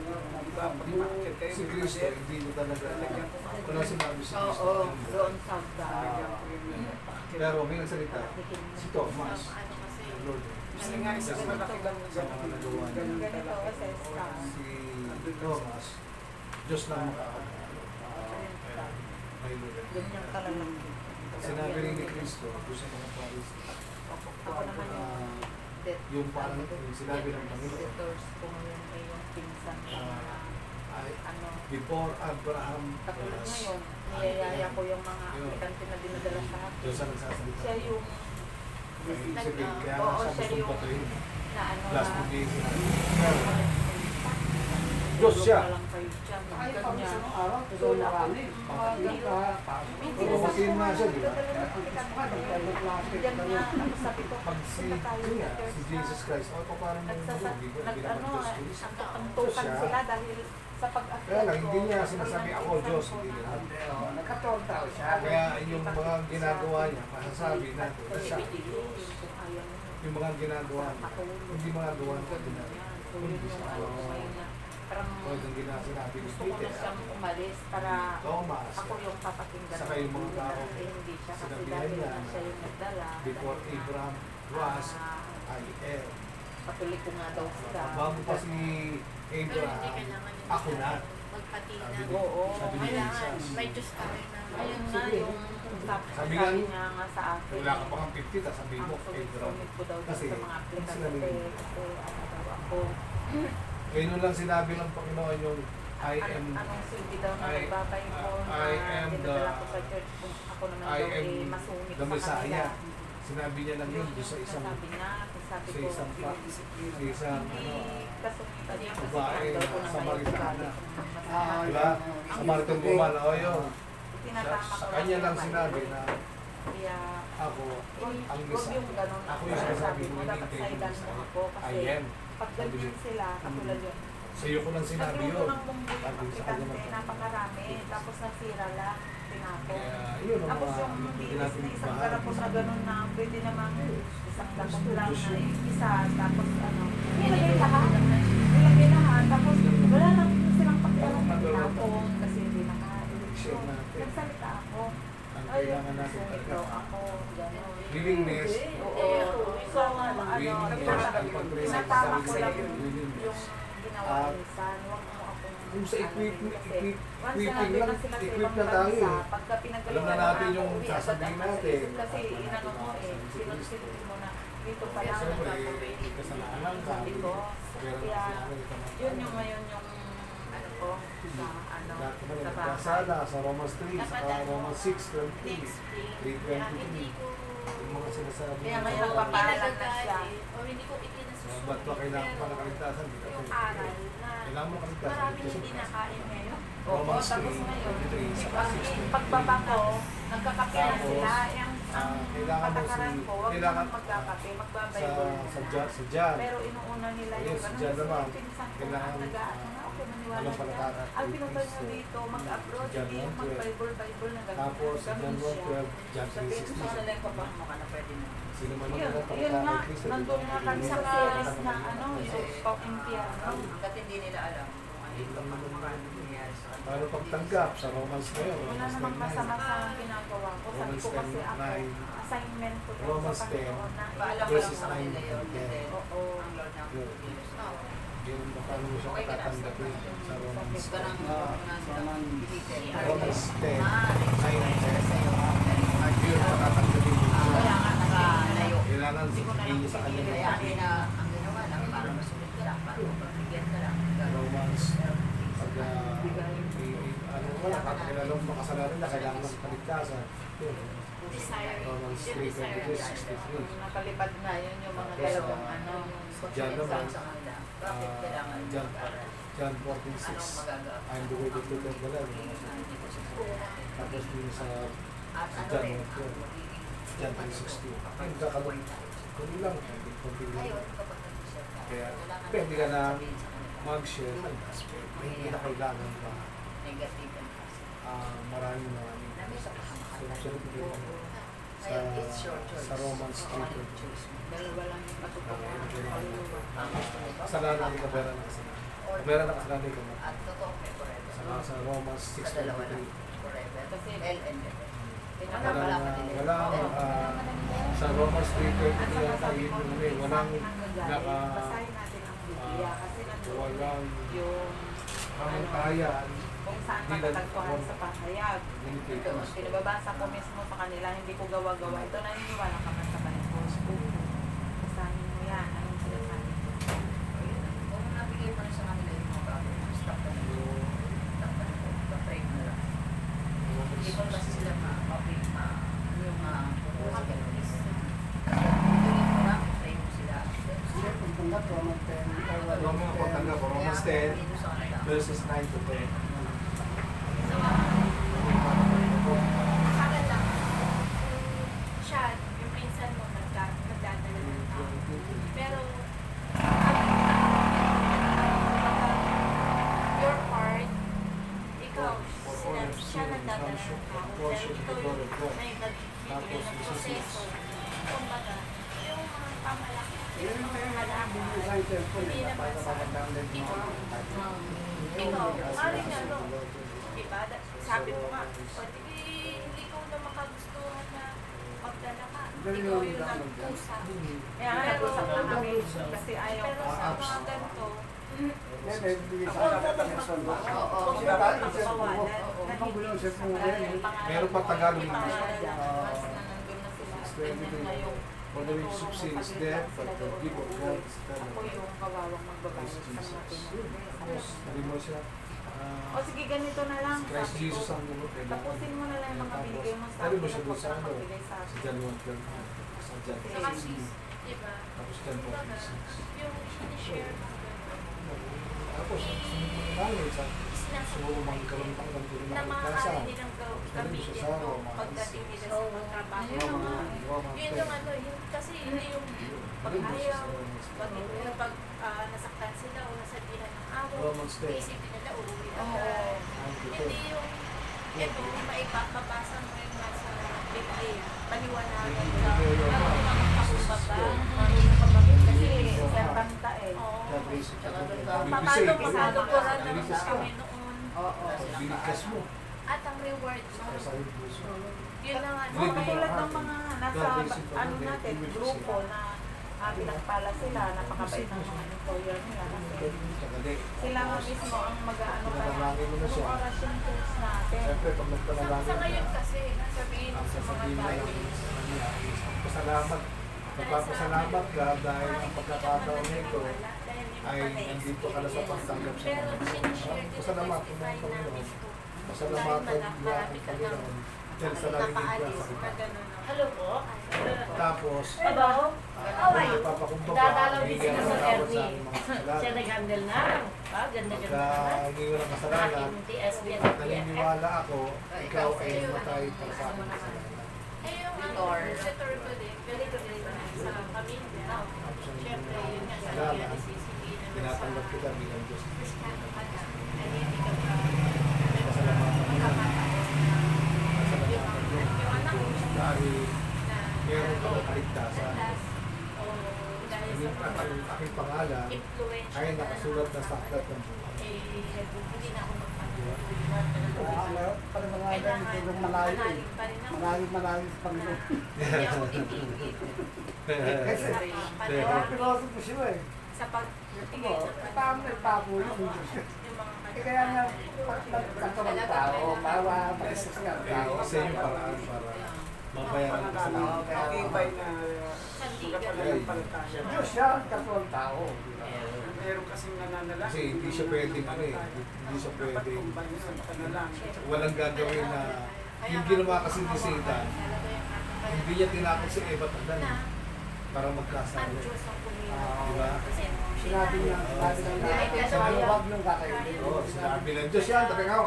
Speaker 4: iba, pag umakyat kayo,
Speaker 3: Si Kristo, hindi mo talaga.
Speaker 4: lalagyan ko pa.
Speaker 3: Wala sinabi si Kristo.
Speaker 2: Oo, doon sa
Speaker 4: Lalagyan ko yung
Speaker 3: Pero may nagsalita, si Thomas,
Speaker 2: ano kasi,
Speaker 3: Lord,
Speaker 4: Kasi nga, isa sa malaki lang na ganun. Ganun
Speaker 2: ganito
Speaker 4: talaga.
Speaker 2: kasi staff.
Speaker 3: si Thomas, Diyos lang makakagawa. May Lord.
Speaker 2: Ganyan ka lang.
Speaker 3: Sinabi rin ni Kristo, doon sa mga Pharisee,
Speaker 2: Ako naman yung
Speaker 3: yung parang yung sinabi ng Panginoon,
Speaker 2: Debtors ko ngayon ay yung pinsan ko na
Speaker 3: ay,
Speaker 2: ano.
Speaker 3: before Abraham
Speaker 2: Katulad
Speaker 3: was,
Speaker 2: ngayon,
Speaker 3: I
Speaker 2: niyayaya
Speaker 3: am.
Speaker 2: ko yung mga aplikante na dinadala sa akin.
Speaker 3: Diyos ang nagsasalita.
Speaker 2: Siya yung
Speaker 3: Ay, ibig sabihin, kaya
Speaker 2: oo,
Speaker 3: nga siya
Speaker 2: siya
Speaker 3: gustong
Speaker 2: yung
Speaker 3: patuloy.
Speaker 2: na ano
Speaker 3: Last
Speaker 2: na
Speaker 3: week,
Speaker 2: Diyos
Speaker 3: siya.
Speaker 2: Walang kayo siya.
Speaker 6: Ay,
Speaker 2: Kanya.
Speaker 6: pag isang araw,
Speaker 2: So,
Speaker 6: so marami.
Speaker 2: mga
Speaker 6: Ka, pasok.
Speaker 3: Oo, kasi na siya, di ba?
Speaker 2: Diyan nga, ako sabi ko,
Speaker 3: Pag si,
Speaker 2: punta tayo
Speaker 3: yun
Speaker 2: sa
Speaker 3: nga,
Speaker 2: church
Speaker 3: si
Speaker 2: na
Speaker 3: Jesus Christ, o ito parang
Speaker 2: nagsasa-
Speaker 3: hindi ko
Speaker 2: nag, ano,
Speaker 3: Diyos.
Speaker 2: nagkakantukan
Speaker 3: Siya.
Speaker 2: sila dahil sa pag-akyat
Speaker 3: Kaya lang,
Speaker 2: ko,
Speaker 3: hindi niya sinasabi ako
Speaker 2: pinag-iisan
Speaker 3: Diyos,
Speaker 2: ko
Speaker 3: hindi
Speaker 2: na-
Speaker 3: lahat.
Speaker 6: Nagkatortaw siya.
Speaker 3: Kaya yung mga ginagawa niya, masasabi natin na siya ang Diyos. Yung mga ginagawa niya, hindi mga gawa ng ordinary. Kundi siya ang o yung sinabi ni
Speaker 2: gusto ko na
Speaker 3: Peter,
Speaker 2: siyang umalis para
Speaker 3: Thomas,
Speaker 2: ako yung papakinggan.
Speaker 3: saka yung mga tao,
Speaker 2: Eh, hindi siya kasi
Speaker 3: sinabihan
Speaker 2: dahil
Speaker 3: niya
Speaker 2: na
Speaker 3: na
Speaker 2: siya yung nagdala.
Speaker 3: before
Speaker 2: dahil nga,
Speaker 3: Abraham was,
Speaker 2: ah,
Speaker 3: I am.
Speaker 2: patuloy ko nga daw sila.
Speaker 3: Bago pa si Abraham, ako na.
Speaker 7: Magpatina.
Speaker 3: Sabi ni-
Speaker 2: Oo,
Speaker 3: sabi ni
Speaker 7: Kailangan,
Speaker 3: Jesus.
Speaker 7: may Diyos tayo na.
Speaker 2: Ayun nga yung
Speaker 3: Sabi
Speaker 2: sabi
Speaker 3: nga,
Speaker 2: niya nga sa akin.
Speaker 3: Wala ka pa kang 50, tapos sabihin mo,
Speaker 2: Ang
Speaker 3: Abraham.
Speaker 2: sumit ko daw
Speaker 3: Kasi,
Speaker 2: sa mga aplikante
Speaker 3: sinabi niya.
Speaker 2: kasi ano daw ako.
Speaker 3: Ngayon lang sinabi ng Panginoon yung I am,
Speaker 2: Anong silbi daw na
Speaker 3: I-
Speaker 2: nagbabay mo na
Speaker 3: I am
Speaker 2: dinadala
Speaker 3: the-
Speaker 2: ko sa church kung ako naman
Speaker 3: I
Speaker 2: daw
Speaker 3: am
Speaker 2: eh masungit
Speaker 3: the
Speaker 2: sa
Speaker 3: Messiah.
Speaker 2: kanila.
Speaker 3: Sinabi niya lang yun doon sa isang,
Speaker 2: Sabi niya, sabi
Speaker 3: sa
Speaker 2: ko,
Speaker 3: isang, sa isang,
Speaker 2: hindi
Speaker 3: ano,
Speaker 2: kasungitan niya kasi
Speaker 3: babae
Speaker 2: daw ko
Speaker 3: na
Speaker 2: na
Speaker 3: Samaritana.
Speaker 6: Ah,
Speaker 3: diba? Sa Martin Bumal, o yun.
Speaker 2: Tinatama
Speaker 3: Sa
Speaker 2: ko
Speaker 3: kanya lang
Speaker 2: yung
Speaker 3: sinabi
Speaker 2: babae.
Speaker 3: na
Speaker 2: Kaya,
Speaker 3: ako ang
Speaker 2: huwag
Speaker 3: Messiah.
Speaker 2: yung ganun.
Speaker 3: Ako yung sinasabi mo,
Speaker 2: dapat
Speaker 3: hindi
Speaker 2: sa
Speaker 3: yung
Speaker 2: ilan mo
Speaker 3: Messiah.
Speaker 2: ako
Speaker 3: I
Speaker 2: kasi
Speaker 3: am.
Speaker 2: pag ganyan sila, katulad yun.
Speaker 3: Sa iyo ko lang sinabi
Speaker 2: Nagluto
Speaker 3: yun.
Speaker 2: ng bumbu yung
Speaker 3: Sabi sa kanya
Speaker 2: aplikante,
Speaker 3: ng
Speaker 2: napakarami, tapos nasira lang, tinapon.
Speaker 3: Kaya yun ang
Speaker 2: Tapos
Speaker 3: mga
Speaker 2: yung
Speaker 3: hindi
Speaker 2: bilis
Speaker 3: natin
Speaker 2: na isang
Speaker 3: bahagi.
Speaker 2: garapon na gano'n na pwede namang isang lakot lang
Speaker 3: Diyos
Speaker 2: na
Speaker 3: yun.
Speaker 2: isa, tapos ano, nilagay lahat, tapos wala lang silang pakialam ng tinapon kasi hindi
Speaker 3: Share
Speaker 2: naka-eleksyon.
Speaker 3: natin.
Speaker 2: Nagsalita ako,
Speaker 3: Ang
Speaker 2: ayun,
Speaker 3: kailangan natin
Speaker 2: sumit
Speaker 3: talaga.
Speaker 2: daw ako, gano'n.
Speaker 3: Willingness.
Speaker 2: Oo. So, ano, tinatama ko lang yung ginawa
Speaker 3: At
Speaker 2: minsan, huwag mo akong
Speaker 3: kung sa equipment,
Speaker 2: kasi once
Speaker 3: equipping
Speaker 2: na nandun
Speaker 3: lang,
Speaker 2: na sila sa
Speaker 3: equip
Speaker 2: ibang
Speaker 3: na tayo
Speaker 2: bansa,
Speaker 3: eh.
Speaker 2: pagka pinagalingan
Speaker 3: Alam na natin
Speaker 2: ako,
Speaker 3: yung
Speaker 2: uwi
Speaker 3: sasabihin
Speaker 2: agad ang
Speaker 3: natin.
Speaker 2: isip kasi inano mo eh, sinunod mo na dito pa lang
Speaker 3: Siyempre,
Speaker 2: nagkakawin.
Speaker 3: kasalanan ka.
Speaker 2: Sabi ko,
Speaker 3: Pero
Speaker 2: kaya
Speaker 3: kasalanan ka naman.
Speaker 2: yun yung ngayon yung ano ko sa ano
Speaker 3: Lahat naman
Speaker 2: sa
Speaker 3: ang
Speaker 2: bahay.
Speaker 3: kasala sa Romans 3, sa Romans 6:23,
Speaker 7: Next week.
Speaker 3: 3:23.
Speaker 7: Hindi ko
Speaker 3: Yung mga sinasabi
Speaker 2: Kaya
Speaker 3: ng
Speaker 2: ngayon
Speaker 3: Panginoon.
Speaker 2: papaalam na siya.
Speaker 7: o hindi ko itinasusunod.
Speaker 3: Ba't ba kailangan pa nakaligtasan? Di ka
Speaker 7: Yung
Speaker 3: pwede.
Speaker 7: aral na
Speaker 3: Kailangan mo nakaligtasan.
Speaker 7: maraming hindi nakain ngayon.
Speaker 2: Oo,
Speaker 3: Romans
Speaker 2: tapos
Speaker 3: 3,
Speaker 2: ngayon,
Speaker 3: 23, sa
Speaker 2: pagbaba ko, nagkakape na
Speaker 3: Tapos,
Speaker 2: sila. Ang
Speaker 3: kailangan mo
Speaker 2: patakaran
Speaker 3: si-
Speaker 2: ko, huwag
Speaker 3: kailangan-
Speaker 2: naman magkakape,
Speaker 3: sa
Speaker 2: magbabible
Speaker 3: sa John.
Speaker 2: Pero inuuna nila
Speaker 3: Ayun,
Speaker 2: yung
Speaker 3: si
Speaker 2: ano,
Speaker 3: John
Speaker 2: kasi
Speaker 3: naman,
Speaker 2: yung pinsan ko
Speaker 3: kailangan,
Speaker 2: na nag-ano na ako, maniwala
Speaker 3: alam pala
Speaker 2: siya.
Speaker 3: ka-
Speaker 2: Ang pinunta niyo dito, mag-abroad,
Speaker 3: si John
Speaker 2: hindi yung
Speaker 3: 1:12.
Speaker 2: mag-Bible na gano'n.
Speaker 3: Tapos, sa John
Speaker 2: Ganun siya.
Speaker 3: 1:12, John
Speaker 2: Sabihin ko sa
Speaker 3: 3:16.
Speaker 2: kanila yung papahamo ka na pwede na.
Speaker 3: Sino man
Speaker 2: Yun,
Speaker 3: ang
Speaker 2: yun nga,
Speaker 3: Kristo,
Speaker 2: nandun nga kami sa series na ano, yung pang-impyerno.
Speaker 4: Hanggat hindi nila alam kung ano yung nangyayari sa kanila.
Speaker 3: Paano pagtanggap sa Romans ngayon?
Speaker 2: Wala
Speaker 3: Romans
Speaker 2: namang
Speaker 3: 10:9.
Speaker 2: masama sa ginagawa ko. Sabi ko kasi ako,
Speaker 3: 9,
Speaker 2: assignment ko to
Speaker 3: Romans
Speaker 2: sa Panginoon na
Speaker 4: Paalam mo lang
Speaker 3: verses
Speaker 4: sa
Speaker 3: 9
Speaker 4: kanila yun.
Speaker 3: and 10.
Speaker 2: Oo.
Speaker 4: Ang Lord na
Speaker 3: Yun. Yun ba paano mo siya
Speaker 4: Okay ka na.
Speaker 3: patatanggapin sa Romans
Speaker 4: Gusto ka nang
Speaker 6: Romans
Speaker 3: Romans 10, 9 and 10.
Speaker 4: sa'yo.
Speaker 3: Yun, patatanggapin mo siya.
Speaker 4: Kaya nga nakalayo.
Speaker 3: Kailangan sabihin niyo sa kanya.
Speaker 4: Kaya akin na ang ginawa lang para masulit ka lang, para mapapigyan ka lang.
Speaker 3: Romans, pag ano wala, kakilala mo makasalanan na kailangan ng kaligtasan. Yun.
Speaker 7: Desire.
Speaker 3: Romans
Speaker 7: Yung desire.
Speaker 3: 3:23-63.
Speaker 2: Nakalipad na yun yung mga
Speaker 3: Tapos,
Speaker 2: dalawang ano.
Speaker 3: Diyan naman,
Speaker 4: Sa kanila. Bakit kailangan
Speaker 3: John,
Speaker 4: mag-aral?
Speaker 3: John
Speaker 4: Anong
Speaker 3: 14:6.
Speaker 4: magagawa?
Speaker 3: I am the way, the truth, and the life. Tapos din sa
Speaker 4: At
Speaker 3: si
Speaker 4: ano
Speaker 3: John
Speaker 4: rin,
Speaker 3: 1:12. John 3:16. Yung kakalong, kundi lang, kunti lang.
Speaker 4: Ngayon, kapag nag-share ka,
Speaker 3: Kaya,
Speaker 4: kailangan
Speaker 3: pwede ka na
Speaker 4: sabihin sa kanila,
Speaker 3: mag-share ng gospel. Hindi na kailangan pa
Speaker 4: negative and positive.
Speaker 3: maraming
Speaker 4: Na may sa
Speaker 3: So,
Speaker 4: pahamakan.
Speaker 3: syempre, sa,
Speaker 4: Kaya it's your choice.
Speaker 3: sa Romans
Speaker 4: Kung ano yung
Speaker 3: 3:20.
Speaker 4: choice mo.
Speaker 2: Dalawa lang yung matutunan.
Speaker 3: Kasalanan ka, pera na kasalanan. Pera na kasalanan ka mo.
Speaker 4: At totoo may forever.
Speaker 3: Sa Romans
Speaker 4: Sa dalawa lang.
Speaker 3: 6:23.
Speaker 4: Forever.
Speaker 2: Kasi
Speaker 4: L and F.
Speaker 3: Wala sa Romans 3:20 yata yun yung ano eh, walang naka
Speaker 2: basahin natin ang Biblia kasi nandun
Speaker 3: walang
Speaker 2: yung
Speaker 3: kamatayan
Speaker 2: kung saan
Speaker 3: Hindi lang-
Speaker 2: matatagpuan sa pahayag.
Speaker 3: limitations.
Speaker 2: Pinababasa ko mismo sa kanila, hindi ko gawa-gawa. Ito naniniwala ka ba sa Bible? Basahin mo yan.
Speaker 3: 10 versus 9 to 10.
Speaker 7: So, akin lang, siya, yung pinsan mo, nagdadala ng tao. Pero, your part, ikaw, siya nagdadala ng tao. Dahil ikaw yung may nagbibigay ng proseso. Kumbaga, yung mga pamalaki, yung mga halaman, hindi naman sa ikaw. Ikaw, maaaring ano, diba? Sabi mo nga, o di hindi ko na makagustuhan na magdala ka. Ikaw yung nag-usap.
Speaker 2: Kaya nga nag-usap na kami kasi ayaw
Speaker 7: Pero
Speaker 2: ko
Speaker 7: sa mga ganito,
Speaker 3: Meron pa Tagalog na For the which subsidies death, but the gift of God is
Speaker 2: Ako
Speaker 3: eternal.
Speaker 2: yung kawawang magbabayad sa mga
Speaker 3: Tapos, sabi mo siya,
Speaker 2: O sige, ganito na lang.
Speaker 3: Christ
Speaker 2: Sabi
Speaker 3: Jesus
Speaker 2: ko,
Speaker 3: ang lumot.
Speaker 2: tapusin mo na lang yung mga binigay mo sa
Speaker 3: Sabi
Speaker 2: akin.
Speaker 3: mo siya doon sa ano,
Speaker 2: Pagkakabigay sa
Speaker 3: sa
Speaker 2: akin.
Speaker 3: John 1:12, sa John
Speaker 7: saka
Speaker 3: 3:16.
Speaker 7: sis, diba?
Speaker 3: Tapos John
Speaker 7: Kumbaga,
Speaker 3: 4:6.
Speaker 7: yung sinishare mo
Speaker 3: Tapos, ano sa so, magkaroon pa ng tulong
Speaker 7: na
Speaker 3: ng
Speaker 7: maaari
Speaker 3: kasa.
Speaker 7: nilang gamitin to pagdating nila sa pagtrabaho. Yun yung ano, yun, kasi hindi yung pag-ayaw, pag nasaktan sila o nasabihan ng away,
Speaker 3: Romans 10.
Speaker 7: isipin nila, uuwi agad. Hindi yung, ito, maipapabasa mo yung nasa Biblia, paliwanagan ka, pero mga pakubaba, mga kapatid, kasi,
Speaker 2: Sir Kanta eh.
Speaker 7: oo,
Speaker 3: Paano
Speaker 7: paano masalukuran ng Panginoon,
Speaker 3: Binigkas mo.
Speaker 7: at ang reward mo,
Speaker 3: Sa sarili puso.
Speaker 7: yun lang
Speaker 2: So,
Speaker 7: ano,
Speaker 2: katulad ng mga nasa ano natin, grupo na pinagpala sila, napakabait ng mga employer nila kasi sila nga mismo ang mag-ano pa
Speaker 3: Nanalangin mo na siya.
Speaker 2: yung orasyon tools natin.
Speaker 3: Siyempre, pag
Speaker 7: sa
Speaker 3: nagpanalangin
Speaker 7: ngayon
Speaker 3: ka,
Speaker 7: kasi, sabihin
Speaker 3: ang
Speaker 7: mo sa mga
Speaker 3: sasabihin na lang
Speaker 7: tao,
Speaker 3: sa kanya is pasalamat. Magpapasalamat ka dahil ang pagkakataon nito ay nandito ka na sa pagtanggap sa
Speaker 7: pero
Speaker 3: mga.
Speaker 7: sinishare din sa
Speaker 3: Pasalamatan mo
Speaker 7: testify
Speaker 3: ang Panginoon.
Speaker 7: namin ito.
Speaker 3: Pasalamatan
Speaker 7: Dahil
Speaker 3: mo ang
Speaker 7: marami ka
Speaker 3: Panginoon.
Speaker 7: ng
Speaker 3: Dahil sa narinig ka
Speaker 7: napaalis
Speaker 3: sa
Speaker 7: na
Speaker 3: kita.
Speaker 7: gano'n.
Speaker 5: Hello po.
Speaker 3: Tapos,
Speaker 5: Hello. How are you?
Speaker 3: nagpapakumbaba,
Speaker 5: Dadalaw din
Speaker 3: bigyan
Speaker 5: sila
Speaker 3: ng
Speaker 5: sa
Speaker 3: tawad sa
Speaker 5: Ernie.
Speaker 3: aming mga
Speaker 5: Siya
Speaker 3: kasalanan.
Speaker 5: nag-handle na. Ganda-ganda
Speaker 3: Pagka
Speaker 5: naman.
Speaker 3: hindi mo ng kasalanan,
Speaker 5: Aking TSB at
Speaker 3: naniniwala ako, ikaw ay matay para sa aking kasalanan.
Speaker 7: Eh, yung ano, setor ko din, ganito din sa pamilya. Siyempre, yun nga, sabi nga ni Sisi, hindi naman sa
Speaker 3: Tinatanggap kita bilang Diyos.
Speaker 7: Kristiyano ka na. Ay, hindi ka pa
Speaker 3: Pasalamatan mo lang.
Speaker 7: magkakataon na yung anak mo
Speaker 3: Dahil
Speaker 7: na
Speaker 3: meron ka ng kaligtasan.
Speaker 7: landas o dahil
Speaker 3: Hindi
Speaker 7: sa
Speaker 3: ang
Speaker 7: mga
Speaker 3: aking pangalan
Speaker 7: influensya
Speaker 3: ay nakasulat na sa aklat ng buhay.
Speaker 7: hindi na ako magpapatuloy.
Speaker 6: Para mga ganito yung malayo eh.
Speaker 7: Manalig pa rin ako.
Speaker 6: Malayo sa Panginoon.
Speaker 7: Hindi ako titigil.
Speaker 6: Kasi,
Speaker 7: Sa
Speaker 6: parang
Speaker 7: panalangin,
Speaker 6: piloso siya eh.
Speaker 7: sa pagtigil sa
Speaker 6: Tama
Speaker 7: panalangin.
Speaker 6: na tapo yung Diyos.
Speaker 7: Yung mga
Speaker 6: Kaya nga, pag nagkakaroon ng tao, para ma-assist nga ang tao.
Speaker 3: Isa yung paraan para mabayaran ka sa lahat.
Speaker 4: Nakibay na
Speaker 7: Sandigan.
Speaker 4: magpapalampalataya.
Speaker 6: Diyos siya ang karoon tao.
Speaker 4: Meron kasing nananalangin.
Speaker 3: Kasi hindi siya pwedeng ano eh, hindi siya
Speaker 4: Dapat
Speaker 3: pwedeng
Speaker 4: kumbay yun, panalangin.
Speaker 3: walang gagawin na yung ginawa kasi ni Satan, hindi niya tinakot si Eva at Adan
Speaker 7: na
Speaker 3: para magkasala.
Speaker 7: ang Diyos ang pumili.
Speaker 3: Diba?
Speaker 6: Sinabi niya, sabi huwag nung kakainin.
Speaker 3: Oo, sinabi ng Diyos yan, tapos nga,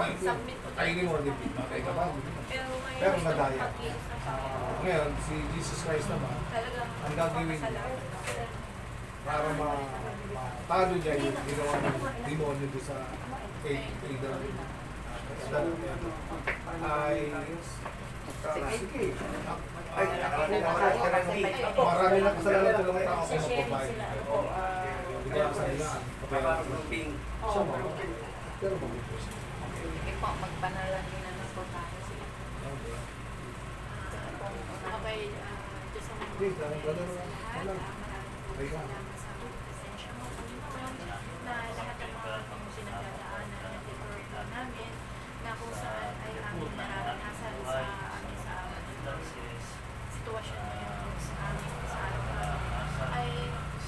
Speaker 3: kainin mo, hindi matay ka ba?
Speaker 7: Pero ngayon,
Speaker 3: Pero
Speaker 7: sa
Speaker 3: madaya.
Speaker 7: pag-iis ng Panginoon,
Speaker 3: Ngayon, si Jesus Christ naman,
Speaker 7: talagang
Speaker 3: ang gagawin niya,
Speaker 7: magpapasalamat.
Speaker 3: para matalo niya yung ginawa ng demonyo doon sa Adan ay
Speaker 6: Sige.
Speaker 3: ay marami na kasalanan ng mga tao kung magbabayad. Hindi ko sa nila, kabayaran mo. Siya mo. Pero mabuti siya.
Speaker 2: Sige po, magpanalangin na ng po tayo. Sige.
Speaker 7: Okay, Diyos ang
Speaker 3: Hindi, ganun, ganun.
Speaker 7: sa lahat.
Speaker 3: Walang.
Speaker 7: Maraming salamat sa presensya mo, Panginoon, na lahat ng mga pang sinagdadaanan at ito namin, na kung saan ay aming nararanasan sa amin sa sitwasyon ngayon sa amin sa araw-araw, ay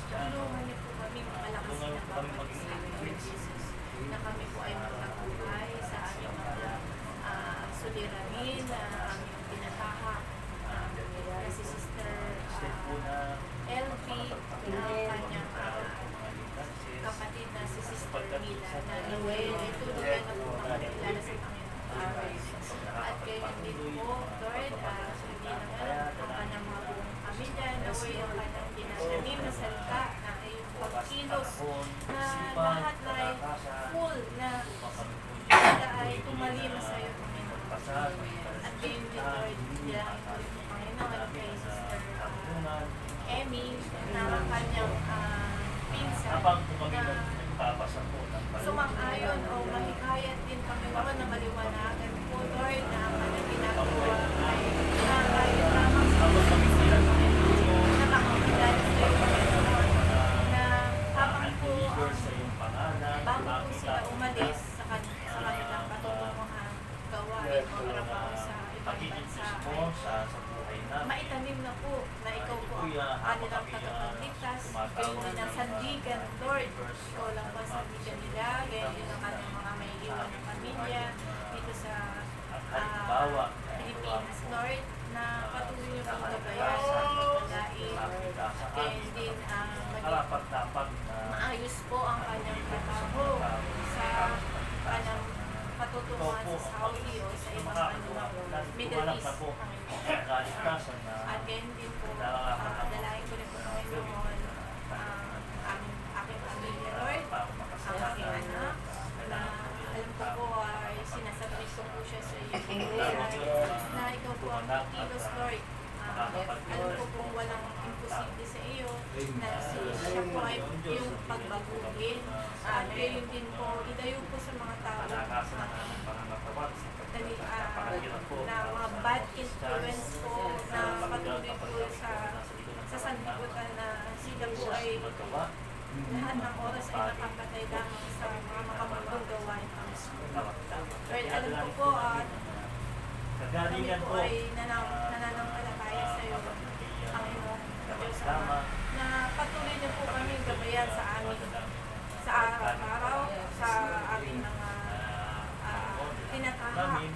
Speaker 7: tulungan niyo po kami makalakasin na bawat isa, Lord Jesus, na kami po ay magtagumpay sa aming mga suliranin na aming tinatahak, na si Sister LV, na kanyang kapatid na si Sister Mila na Noel ay tuluyan na po makakilala sa Panginoon. At gayon din po, Lord, hindi naman ang kanyang mga buong pamilya, naway ang kanyang pinatanim na salita na iyong pagkilos na lahat ay full na sila ay tumalima sa iyo, Panginoon. At gayon din, Lord, bilangin ko rin po, Panginoon, kay Sister Emmy na ang kanyang pinsan na sumang-ayon o mahikayat din, Panginoon, na maliwanagan po, Lord, na ang kanyang ginagawa ay nakakayot lamang sa Panginoon, nakakakilala sa iyo, Panginoon, na habang po bago po sila umalis sa kanilang patunguhang gawain o trabaho sa ibang bansa ay maitanim na po na ikaw po ang kanilang tagapagligtas, kayo din ang sandigan, Lord. Ikaw lang ba sandigan nila, gayon din ang kanyang mga may iwan ng pamilya dito sa Pilipinas, Lord, na patuloy niyo pong gabayan sa pagpadain. Gayon din maging maayos po ang kanyang trabaho sa kanyang patutunguhan sa Saudi o sa ibang Middle East, Panginoon. At gayon din po, dalahin ko rin po, Panginoon, aking pamilya, Lord, ang aking anak, na alam ko po ay sinasabit ko po siya sa iyo, na ikaw po ang kilos, Lord. Alam ko pong walang imposible sa iyo, na siya po ay yung pagbaguhin. At gayon din po, idayo po sa mga tao na mga bad influence po na patuloy po sa sanlibutan na sila po ay lahat ng oras ay nakapatay lamang sa mga makamagong gawain. Lord, alam ko po kami po ay nananampalataya sa iyo, Panginoon, Diyos Ama, na patuloy niyo po kami gabayan sa amin, sa araw-araw, sa aming mga tinatahak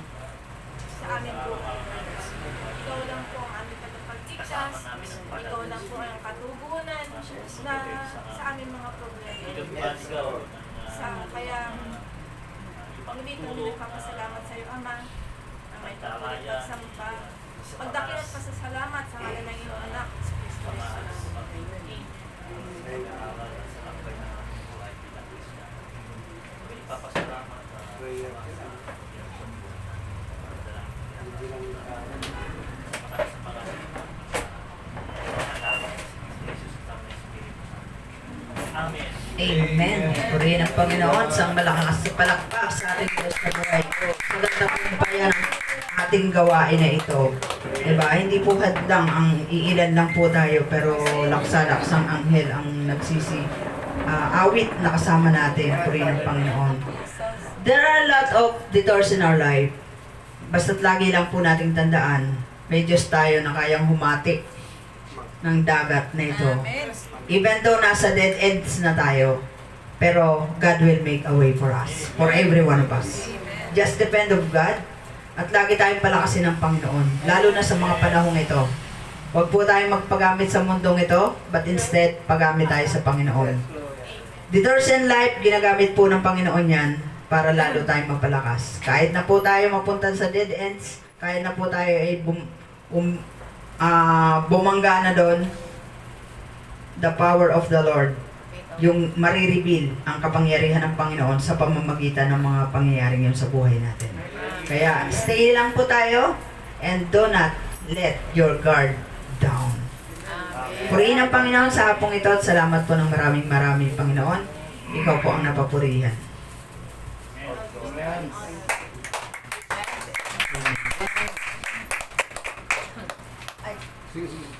Speaker 7: sa aming buhay. Ikaw lang po ang aming tagapagligtas, ikaw lang po ang katugunan na sa aming mga problema. Kaya pag-ibig ko kapasalamat sa iyo, Ama, na may patuloy pagsamba, pagdakil at pasasalamat sa ngalan ng iyong anak, si Kristo Jesus. Amen.
Speaker 3: Prayer.
Speaker 1: Amen. Purihin ang Panginoon sa malakas na palakpak sa ating Diyos na buhay. Maganda pong bayan ang ating gawain na ito. Diba? Hindi po hadlang ang iilan lang po tayo, pero laksa-laksang anghel ang awit na kasama natin. Purihin ang Panginoon. There are a lot of detours in our life. Basta't lagi lang po nating tandaan, may Diyos tayo na kayang humati ng dagat na ito. Even though nasa dead ends na tayo, pero God will make a way for us, for every one of us. Just depend of God, at lagi tayong palakasin ng Panginoon, lalo na sa mga panahong ito. Huwag po tayong magpagamit sa mundong ito, but instead, pagamit tayo sa Panginoon. Detours in life, ginagamit po ng Panginoon yan, para lalo tayong mapalakas. Kahit na po tayo mapunta sa dead ends, kahit na po tayo ay bumangga na doon, the power of the Lord, yung marireveal ang kapangyarihan ng Panginoon sa pamamagitan ng mga pangyayaring yun sa buhay natin. Kaya stay lang po tayo and do not let your guard down. Purihin ang Panginoon sa hapong ito at salamat po ng maraming Panginoon. Ikaw po ang napapurihan.
Speaker 3: Sige, sige.